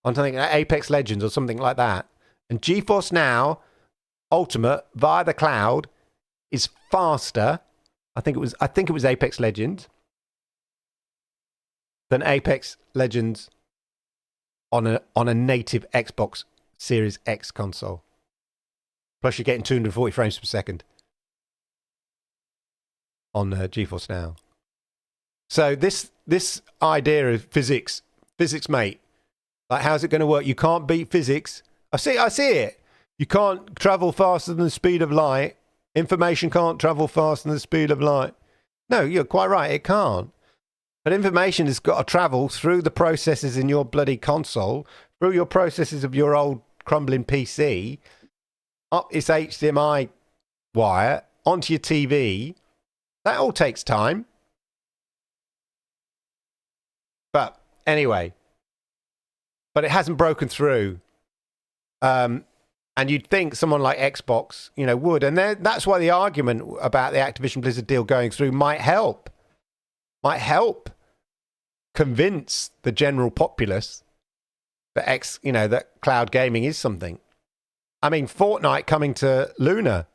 Speaker 1: on something like Apex Legends or something like that. And GeForce Now Ultimate via the cloud is faster. I think it was Apex Legends than Apex Legends on a native Xbox Series X console. Plus, you're getting 240 frames per second on GeForce Now. So this idea of physics, mate. Like, how's it going to work? You can't beat physics. I see it. You can't travel faster than the speed of light. Information can't travel faster than the speed of light. No, you're quite right. It can't. But information has got to travel through the processes in your bloody console, through your processes of your old crumbling PC, up its HDMI wire, onto your TV. That all takes time. But anyway. But it hasn't broken through. And you'd think someone like Xbox, would. And that's why the argument about the Activision Blizzard deal going through might help convince the general populace that that cloud gaming is something. I mean, Fortnite coming to Luna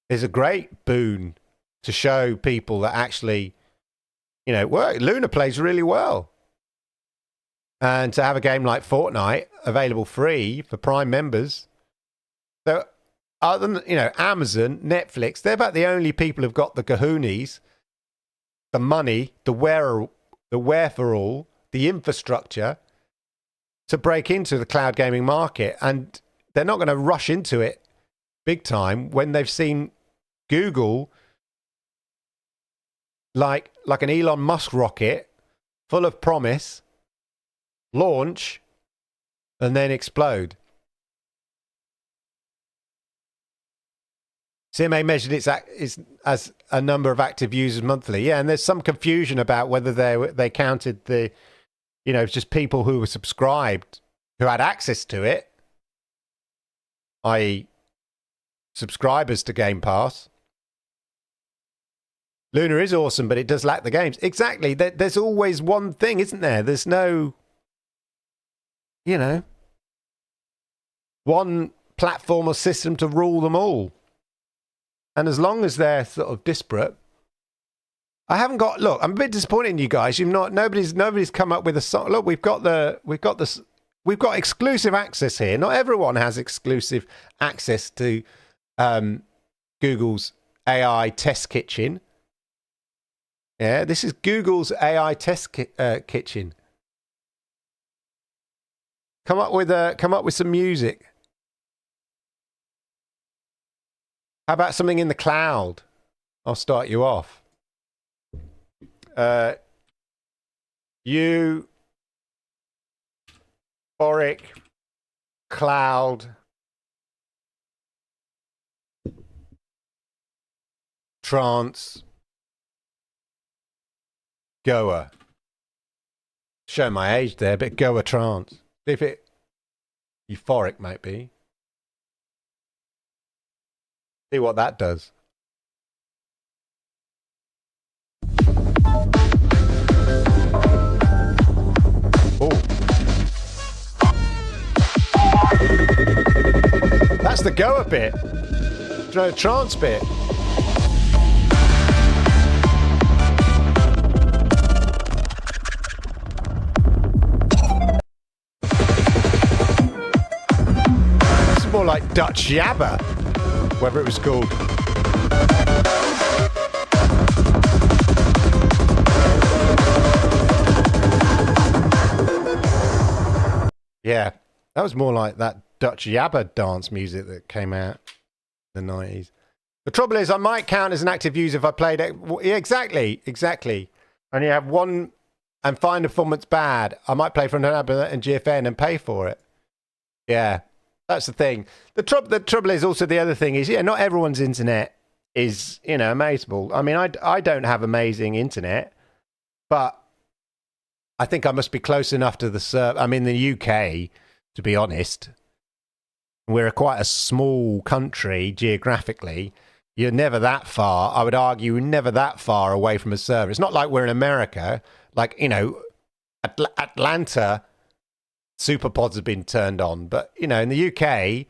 Speaker 1: is a great boon to show people that actually, Luna plays really well. And to have a game like Fortnite available free for Prime members. So, other than, Amazon, Netflix, they're about the only people who've got the kahoonies, the money, the wherewithal, the infrastructure to break into the cloud gaming market. And they're not going to rush into it big time when they've seen Google, like an Elon Musk rocket, full of promise, launch, and then explode. CMA measured it as a number of active users monthly. Yeah, and there's some confusion about whether they counted the, just people who were subscribed, who had access to it, i.e. subscribers to Game Pass. Luna is awesome, but it does lack the games. Exactly. There's always one thing, isn't there? There's no, one platform or system to rule them all. And as long as they're sort of disparate, I'm a bit disappointed in you guys. Nobody's come up with a song. Look, we've got exclusive access here. Not everyone has exclusive access to Google's AI test kitchen. Yeah, this is Google's AI test kitchen. Come up with some music. How about something in the cloud? I'll start you off. Euphoric cloud trance goer. Show my age there, but goer trance. If it euphoric might be. See what that does. Oh. That's the goer bit. No, trance bit. Dutch Yabba, whatever it was called. Yeah, that was more like that Dutch Yabba dance music that came out in the 90s. The trouble is, I might count as an active user if I played it. Yeah, exactly. And you have one and find the performance bad. I might play from an and GFN and pay for it. Yeah, that's the thing. The trouble is also the other thing is, yeah, not everyone's internet is, amazable. I mean, I don't have amazing internet, but I think I must be close enough to the server. I'm in the UK, to be honest. We're quite a small country geographically. You're never that far. I would argue never that far away from a server. It's not like we're in America. Like, Atlanta, superpods have been turned on. But, in the UK,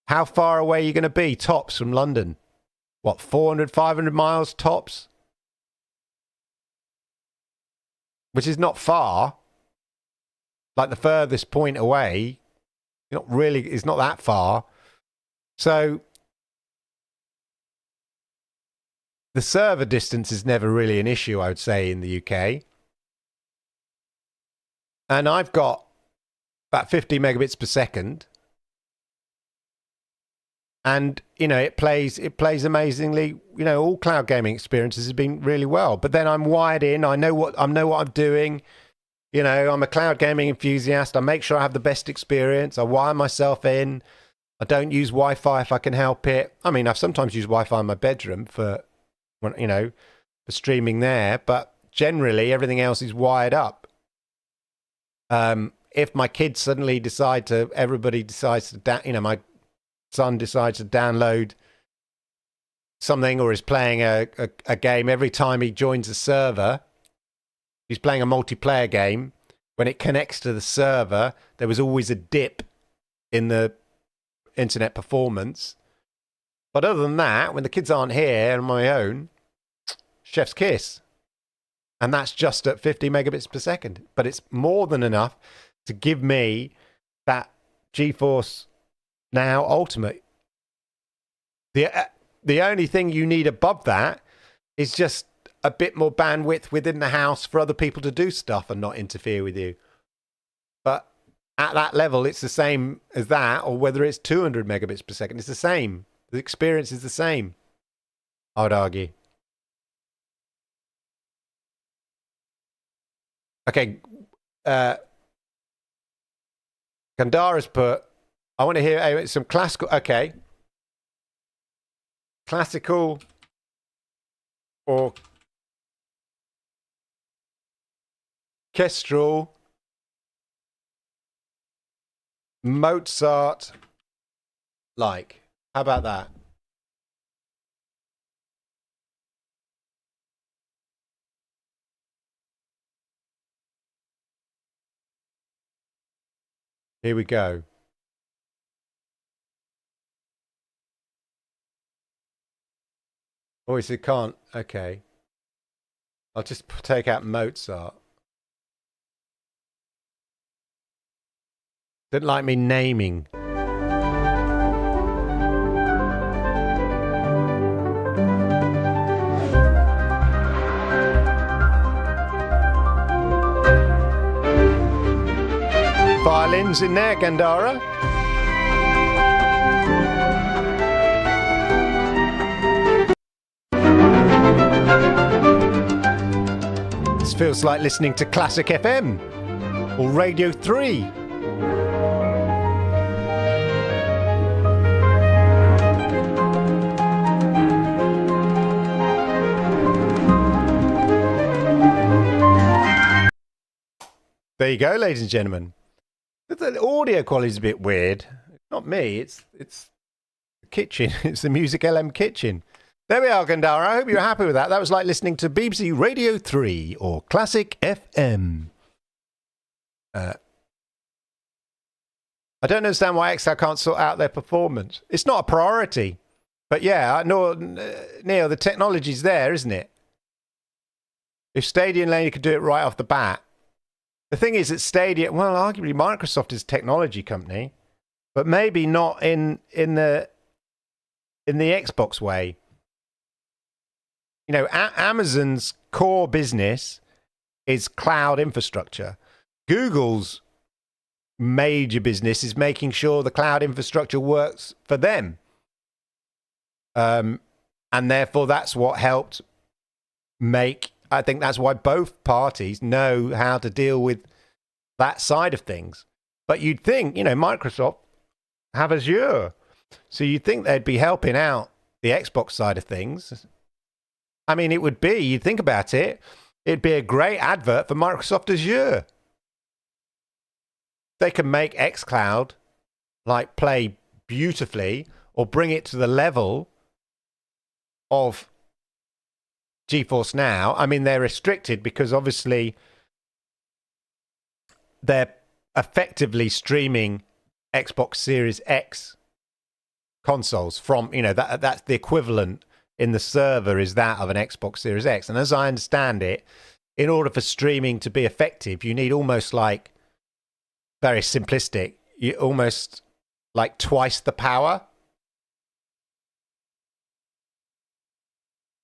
Speaker 1: how far away are you going to be tops from London? What, 400, 500 miles tops? Which is not far. Like the furthest point away, it's not that far. So the server distance is never really an issue, I would say, in the UK. And I've got about 50 megabits per second. And, it plays amazingly. All cloud gaming experiences have been really well. But then I'm wired in. I know what I'm doing. I'm a cloud gaming enthusiast. I make sure I have the best experience. I wire myself in. I don't use Wi-Fi if I can help it. I mean, I've sometimes used Wi-Fi in my bedroom for streaming there. But generally, everything else is wired up. If my kids suddenly my son decides to download something or is playing a game, every time he joins a server, he's playing a multiplayer game. When it connects to the server, there was always a dip in the internet performance. But other than that, when the kids aren't here on my own, chef's kiss. And that's just at 50 megabits per second. But it's more than enough to give me that GeForce Now Ultimate. The only thing you need above that is just a bit more bandwidth within the house for other people to do stuff and not interfere with you. But at that level, it's the same as that, or whether it's 200 megabits per second, it's the same. The experience is the same, I would argue. Okay. Gandhara's put, I want to hear some classical. Okay. Classical or orchestral Mozart like. How about that? Here we go. Oh, so you can't. Okay. I'll just take out Mozart. Didn't like me naming. Violins in there, Gandhara. This feels like listening to Classic FM or Radio 3. There you go, ladies and gentlemen. The audio quality is a bit weird. Not me, it's the kitchen. It's the Music LM kitchen. There we are, Gandhara. I hope you're happy with that. That was like listening to BBC Radio 3 or Classic FM. I don't understand why XR can't sort out their performance. It's not a priority. But yeah, Neil, the technology's there, isn't it? If Stadia and Lane could do it right off the bat. The thing is that Stadia, well, arguably Microsoft is a technology company. but maybe not in the Xbox way. You know, Amazon's core business is cloud infrastructure. Google's major business is making sure the cloud infrastructure works for them. And therefore, that's what helped make, I think that's why both parties know how to deal with that side of things. But you'd think, you know, Microsoft have Azure. So you'd think they'd be helping out the Xbox side of things. I mean, it would be, you think about it, it'd be a great advert for Microsoft Azure. They can make xCloud like play beautifully or bring it to the level of GeForce Now. I mean, they're restricted because obviously they're effectively streaming Xbox Series X consoles from, you know, that's the equivalent in the server is that of an Xbox Series X. And as I understand it, in order for streaming to be effective, you need almost like, very simplistic, you almost like twice the power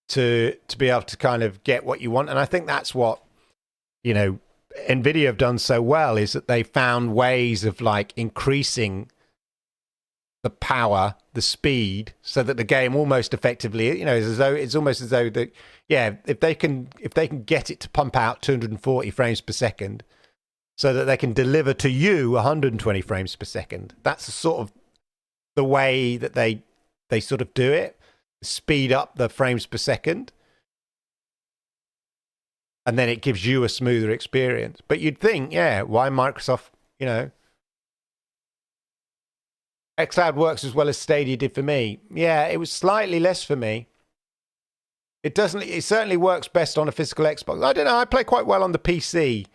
Speaker 1: to be able to kind of get what you want. And I think that's what, you know, NVIDIA have done so well, is that they found ways of like increasing the power, the speed, so that the game almost effectively, you know, it's almost as though that, yeah, if they can get it to pump out 240 frames per second, so that they can deliver to you 120 frames per second. That's sort of the way that they sort of do it, speed up the frames per second, and then it gives you a smoother experience. But you'd think, yeah, why Microsoft, you know, xCloud works as well as Stadia did for me. Yeah, it was slightly less for me. It certainly works best on a physical Xbox. I don't know, I play quite well on the PC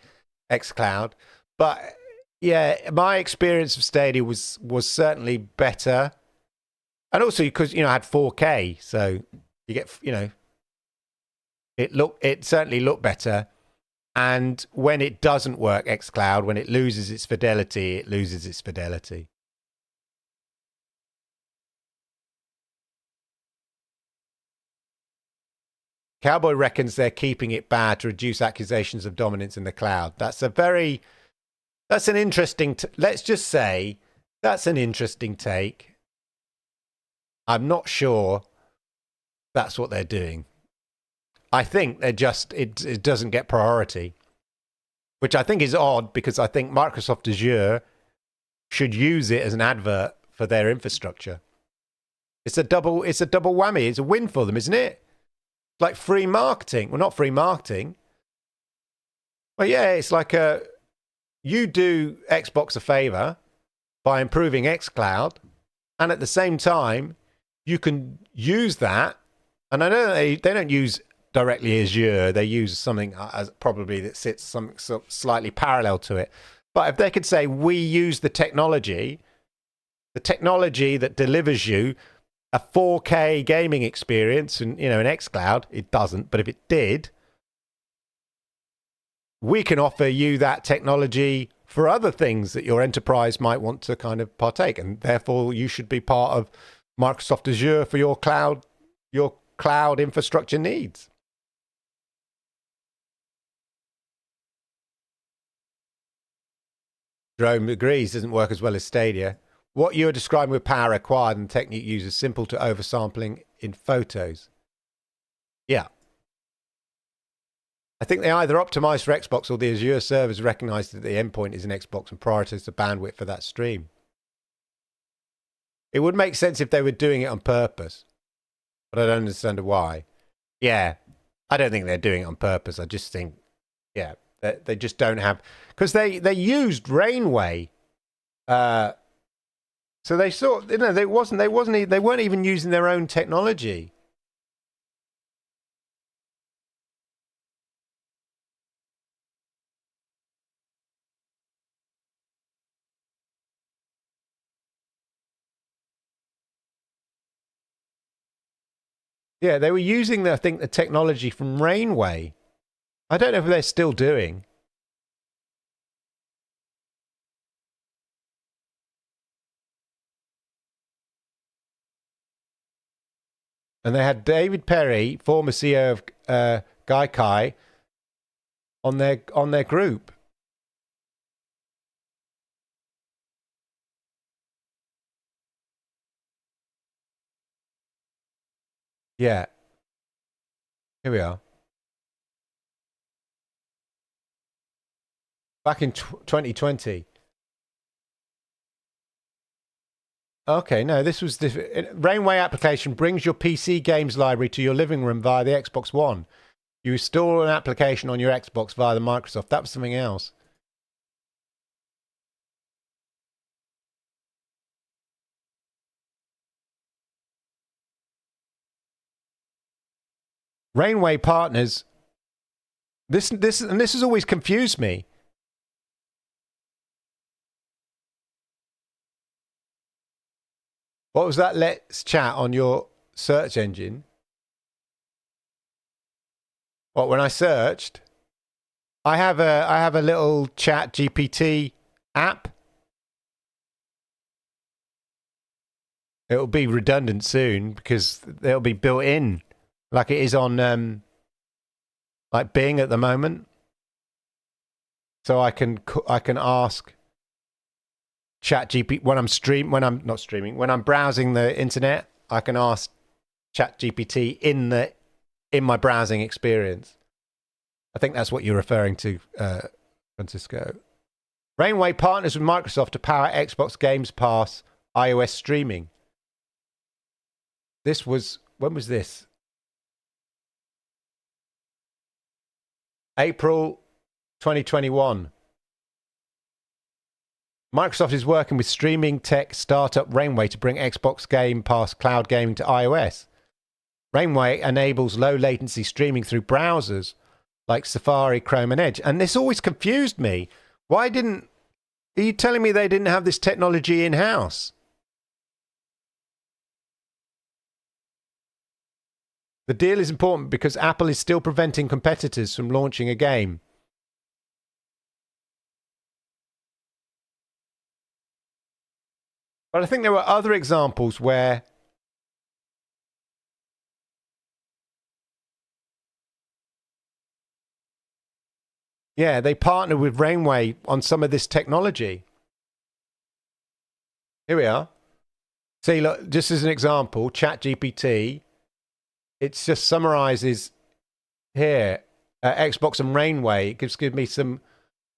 Speaker 1: xCloud, but yeah, my experience of Stadia was certainly better, and also because, you know, I had 4K, so you get, you know, it certainly looked better. And when it doesn't work, xCloud, when it loses its fidelity, it loses its fidelity. Cowboy reckons they're keeping it bad to reduce accusations of dominance in the cloud. That's an interesting, let's just say, that's an interesting take. I'm not sure that's what they're doing. I think they're just, it doesn't get priority, which I think is odd, because I think Microsoft Azure should use it as an advert for their infrastructure. It's a double whammy. It's a win for them, isn't it? Like free marketing. Well, not free marketing. Well, yeah, it's like you do Xbox a favor by improving xCloud, and at the same time, you can use that. And I know they don't use directly Azure. They use something as probably that sits something slightly parallel to it. But if they could say, we use the technology that delivers you a 4K gaming experience, and, you know, an xCloud, it doesn't, but if it did, we can offer you that technology for other things that your enterprise might want to kind of partake, and therefore you should be part of Microsoft Azure for your cloud infrastructure needs. Jerome agrees, doesn't work as well as Stadia. What you're describing with power required and technique used is simple to oversampling in photos. Yeah. I think they either optimize for Xbox or the Azure servers recognize that the endpoint is an Xbox and prioritize the bandwidth for that stream. It would make sense if they were doing it on purpose, but I don't understand why. Yeah, I don't think they're doing it on purpose. I just think, yeah, they just don't have, because they used Rainway. So they sort, you know, they weren't even using their own technology. Yeah, they were using, I think, the technology from Rainway. I don't know if they're still doing. And they had David Perry, former CEO of Gaikai, on their group. Yeah. Here we are. Back in 2020. Okay, no, this was different. Rainway application brings your PC games library to your living room via the Xbox One. You install an application on your Xbox via the Microsoft. That was something else. Rainway partners. This has always confused me. What was that? Let's chat on your search engine. What, when I searched? I have a little Chat GPT app. It'll be redundant soon because it'll be built in, like it is on like Bing at the moment. So I can ask ChatGPT when I'm browsing the internet, I can ask ChatGPT in my browsing experience. I think that's what you're referring to, Francisco. Rainway partners with Microsoft to power Xbox Games Pass iOS streaming. When was this? April 2021. Microsoft is working with streaming tech startup Rainway to bring Xbox Game Pass cloud gaming to iOS. Rainway enables low latency streaming through browsers like Safari, Chrome, and Edge. And this always confused me. Are you telling me they didn't have this technology in-house? The deal is important because Apple is still preventing competitors from launching a game. But I think there were other examples where they partnered with Rainway on some of this technology. Here we are. See, look, just as an example, ChatGPT, it just summarizes here Xbox and Rainway. It gives me some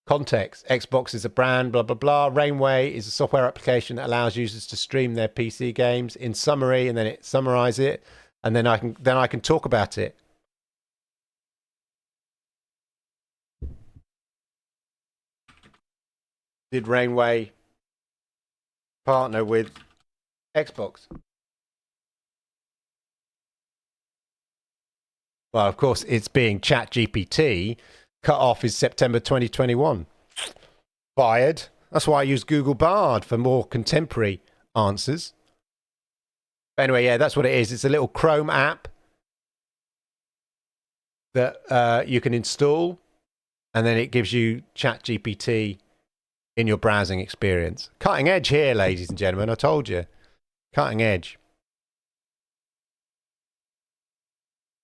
Speaker 1: context. Xbox is a brand, blah, blah, blah. Rainway is a software application that allows users to stream their PC games in summary, and then it summarizes it, and then I can talk about it. Did Rainway partner with Xbox? Well, of course, it's being ChatGPT. Cut off is September 2021. Fired. That's why I use Google Bard for more contemporary answers. But anyway, yeah, that's what it is. It's a little Chrome app that you can install, and then it gives you ChatGPT in your browsing experience. Cutting edge here, ladies and gentlemen. I told you. Cutting edge.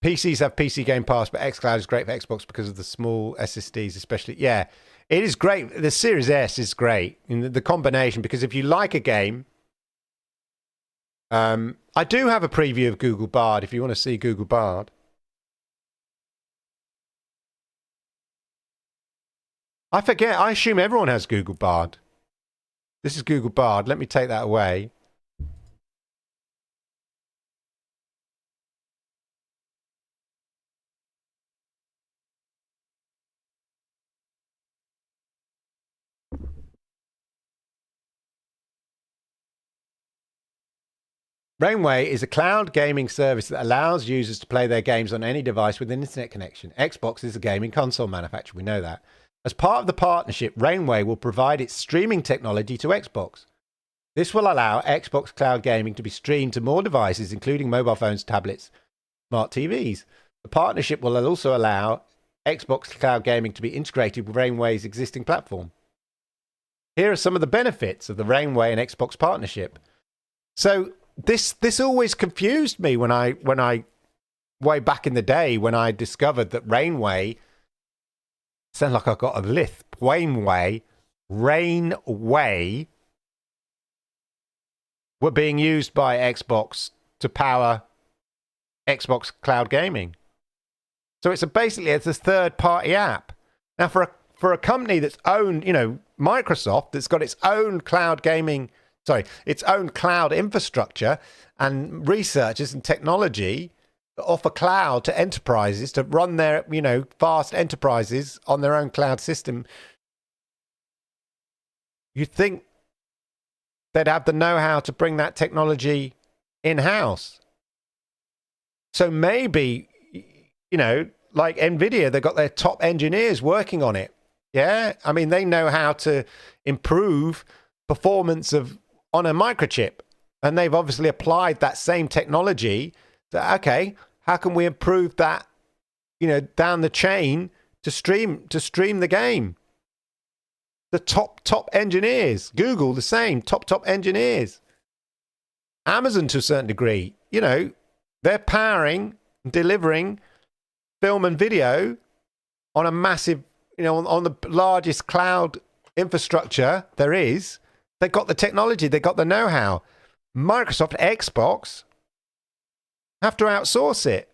Speaker 1: PCs have PC Game Pass, but xCloud is great for Xbox because of the small SSDs, especially. Yeah, it is great. The Series S is great in the combination, because if you like a game, I do have a preview of Google Bard if you want to see Google Bard. I forget. I assume everyone has Google Bard. This is Google Bard. Let me take that away. Rainway is a cloud gaming service that allows users to play their games on any device with an internet connection. Xbox is a gaming console manufacturer. We know that. As part of the partnership, Rainway will provide its streaming technology to Xbox. This will allow Xbox cloud gaming to be streamed to more devices, including mobile phones, tablets, smart TVs. The partnership will also allow Xbox cloud gaming to be integrated with Rainway's existing platform. Here are some of the benefits of the Rainway and Xbox partnership. So, this always confused me when I way back in the day when I discovered that Rainway, sound like I got a lisp, Rainway were being used by Xbox to power Xbox cloud gaming. So basically it's a third-party app. Now, for a company that's owned, Microsoft, that's got its own its own cloud infrastructure and researchers and technology that offer cloud to enterprises to run their, vast enterprises on their own cloud system, you'd think they'd have the know-how to bring that technology in-house. So maybe, like NVIDIA, they've got their top engineers working on it. Yeah? I mean, they know how to improve performance on a microchip. And they've obviously applied that same technology to, okay, how can we improve that, down the chain to stream the game? The top engineers. Google, the same, top engineers. Amazon, to a certain degree, they're powering, delivering film and video on a massive, on the largest cloud infrastructure there is. They've got the technology, they've got the know-how. Microsoft, Xbox have to outsource it.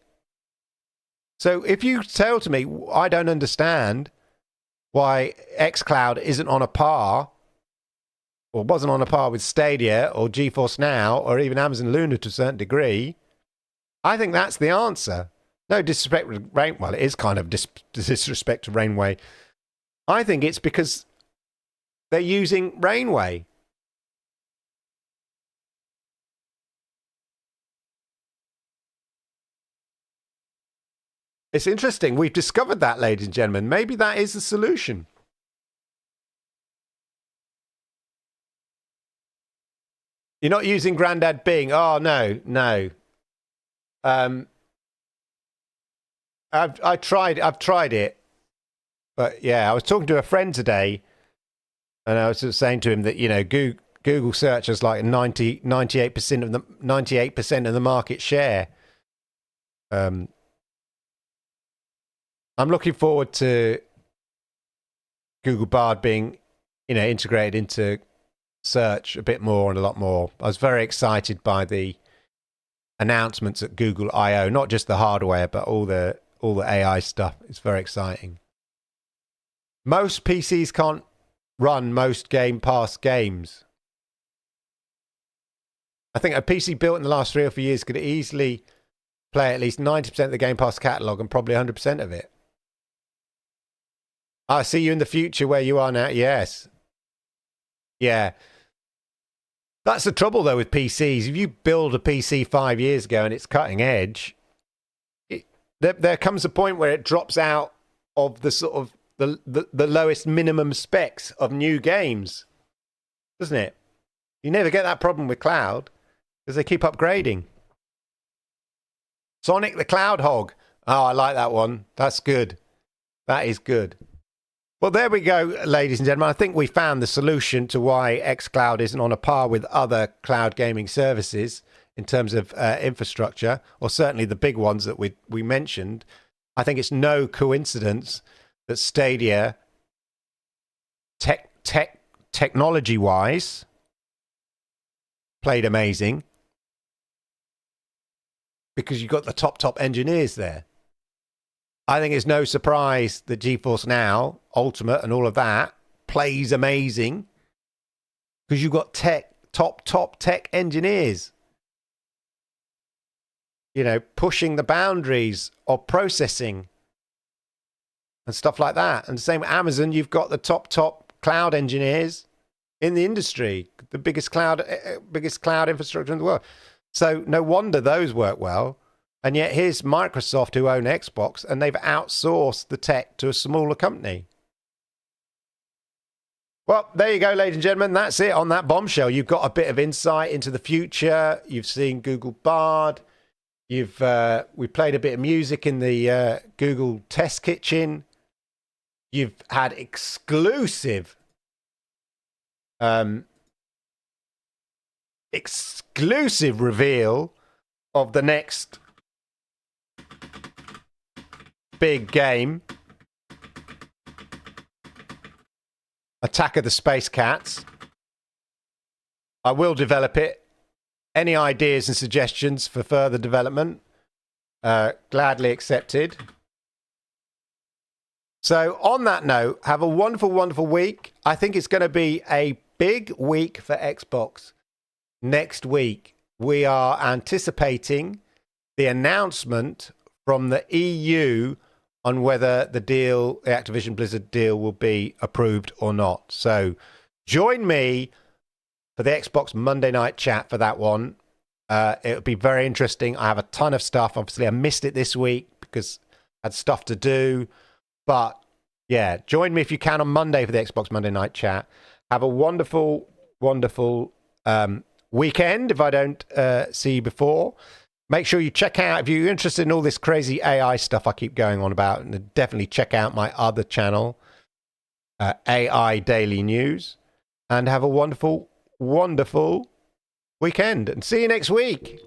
Speaker 1: So if you tell to me, I don't understand why xCloud isn't on a par, or wasn't on a par with Stadia or GeForce Now or even Amazon Luna to a certain degree, I think that's the answer. No disrespect to Rainway. Well, it is kind of disrespect to Rainway. I think it's because they're using Rainway. It's interesting. We've discovered that, ladies and gentlemen. Maybe that is the solution. You're not using Grandad Bing. Oh, no. I've tried it, but yeah, I was talking to a friend today, and I was just saying to him that Google search has like 98% of the market share. I'm looking forward to Google Bard being integrated into search a bit more and a lot more. I was very excited by the announcements at Google I/O, not just the hardware, but all the AI stuff. It's very exciting. Most PCs can't run most Game Pass games. I think a PC built in the last 3 or 4 years could easily play at least 90% of the Game Pass catalog and probably 100% of it. I see you in the future where you are now. Yes. Yeah. That's the trouble, though, with PCs. If you build a PC 5 years ago and it's cutting edge, there comes a point where it drops out of the sort of the lowest minimum specs of new games, doesn't it? You never get that problem with cloud because they keep upgrading. Sonic the Cloud Hog. Oh, I like that one. That's good. That is good. Well, there we go, ladies and gentlemen. I think we found the solution to why xCloud isn't on a par with other cloud gaming services in terms of infrastructure, or certainly the big ones that we mentioned. I think it's no coincidence that Stadia, technology-wise, played amazing because you've got the top engineers there. I think it's no surprise that GeForce Now, Ultimate, and all of that plays amazing because you've got top tech engineers, pushing the boundaries of processing and stuff like that. And the same with Amazon, you've got the top cloud engineers in the industry, the biggest cloud infrastructure in the world. So no wonder those work well. And yet here's Microsoft, who own Xbox, and they've outsourced the tech to a smaller company. Well, there you go, ladies and gentlemen. That's it on that bombshell. You've got a bit of insight into the future. You've seen Google Bard. We played a bit of music in the Google Test Kitchen. You've had exclusive exclusive reveal of the next big game, Attack of the Space Cats. I will develop it. Any ideas and suggestions for further development? Gladly accepted. So on that note, have a wonderful, wonderful week. I think it's going to be a big week for Xbox. Next week, we are anticipating the announcement from the EU on whether the Activision Blizzard deal will be approved or not. So join me for the Xbox Monday night chat for that one. It'll be very interesting. I have a ton of stuff. Obviously, I missed it this week because I had stuff to do. But yeah, join me if you can on Monday for the Xbox Monday night chat. Have a wonderful, wonderful weekend if I don't see you before. Make sure you check out, if you're interested in all this crazy AI stuff I keep going on about, and definitely check out my other channel, AI Daily News. And have a wonderful, wonderful weekend. And see you next week.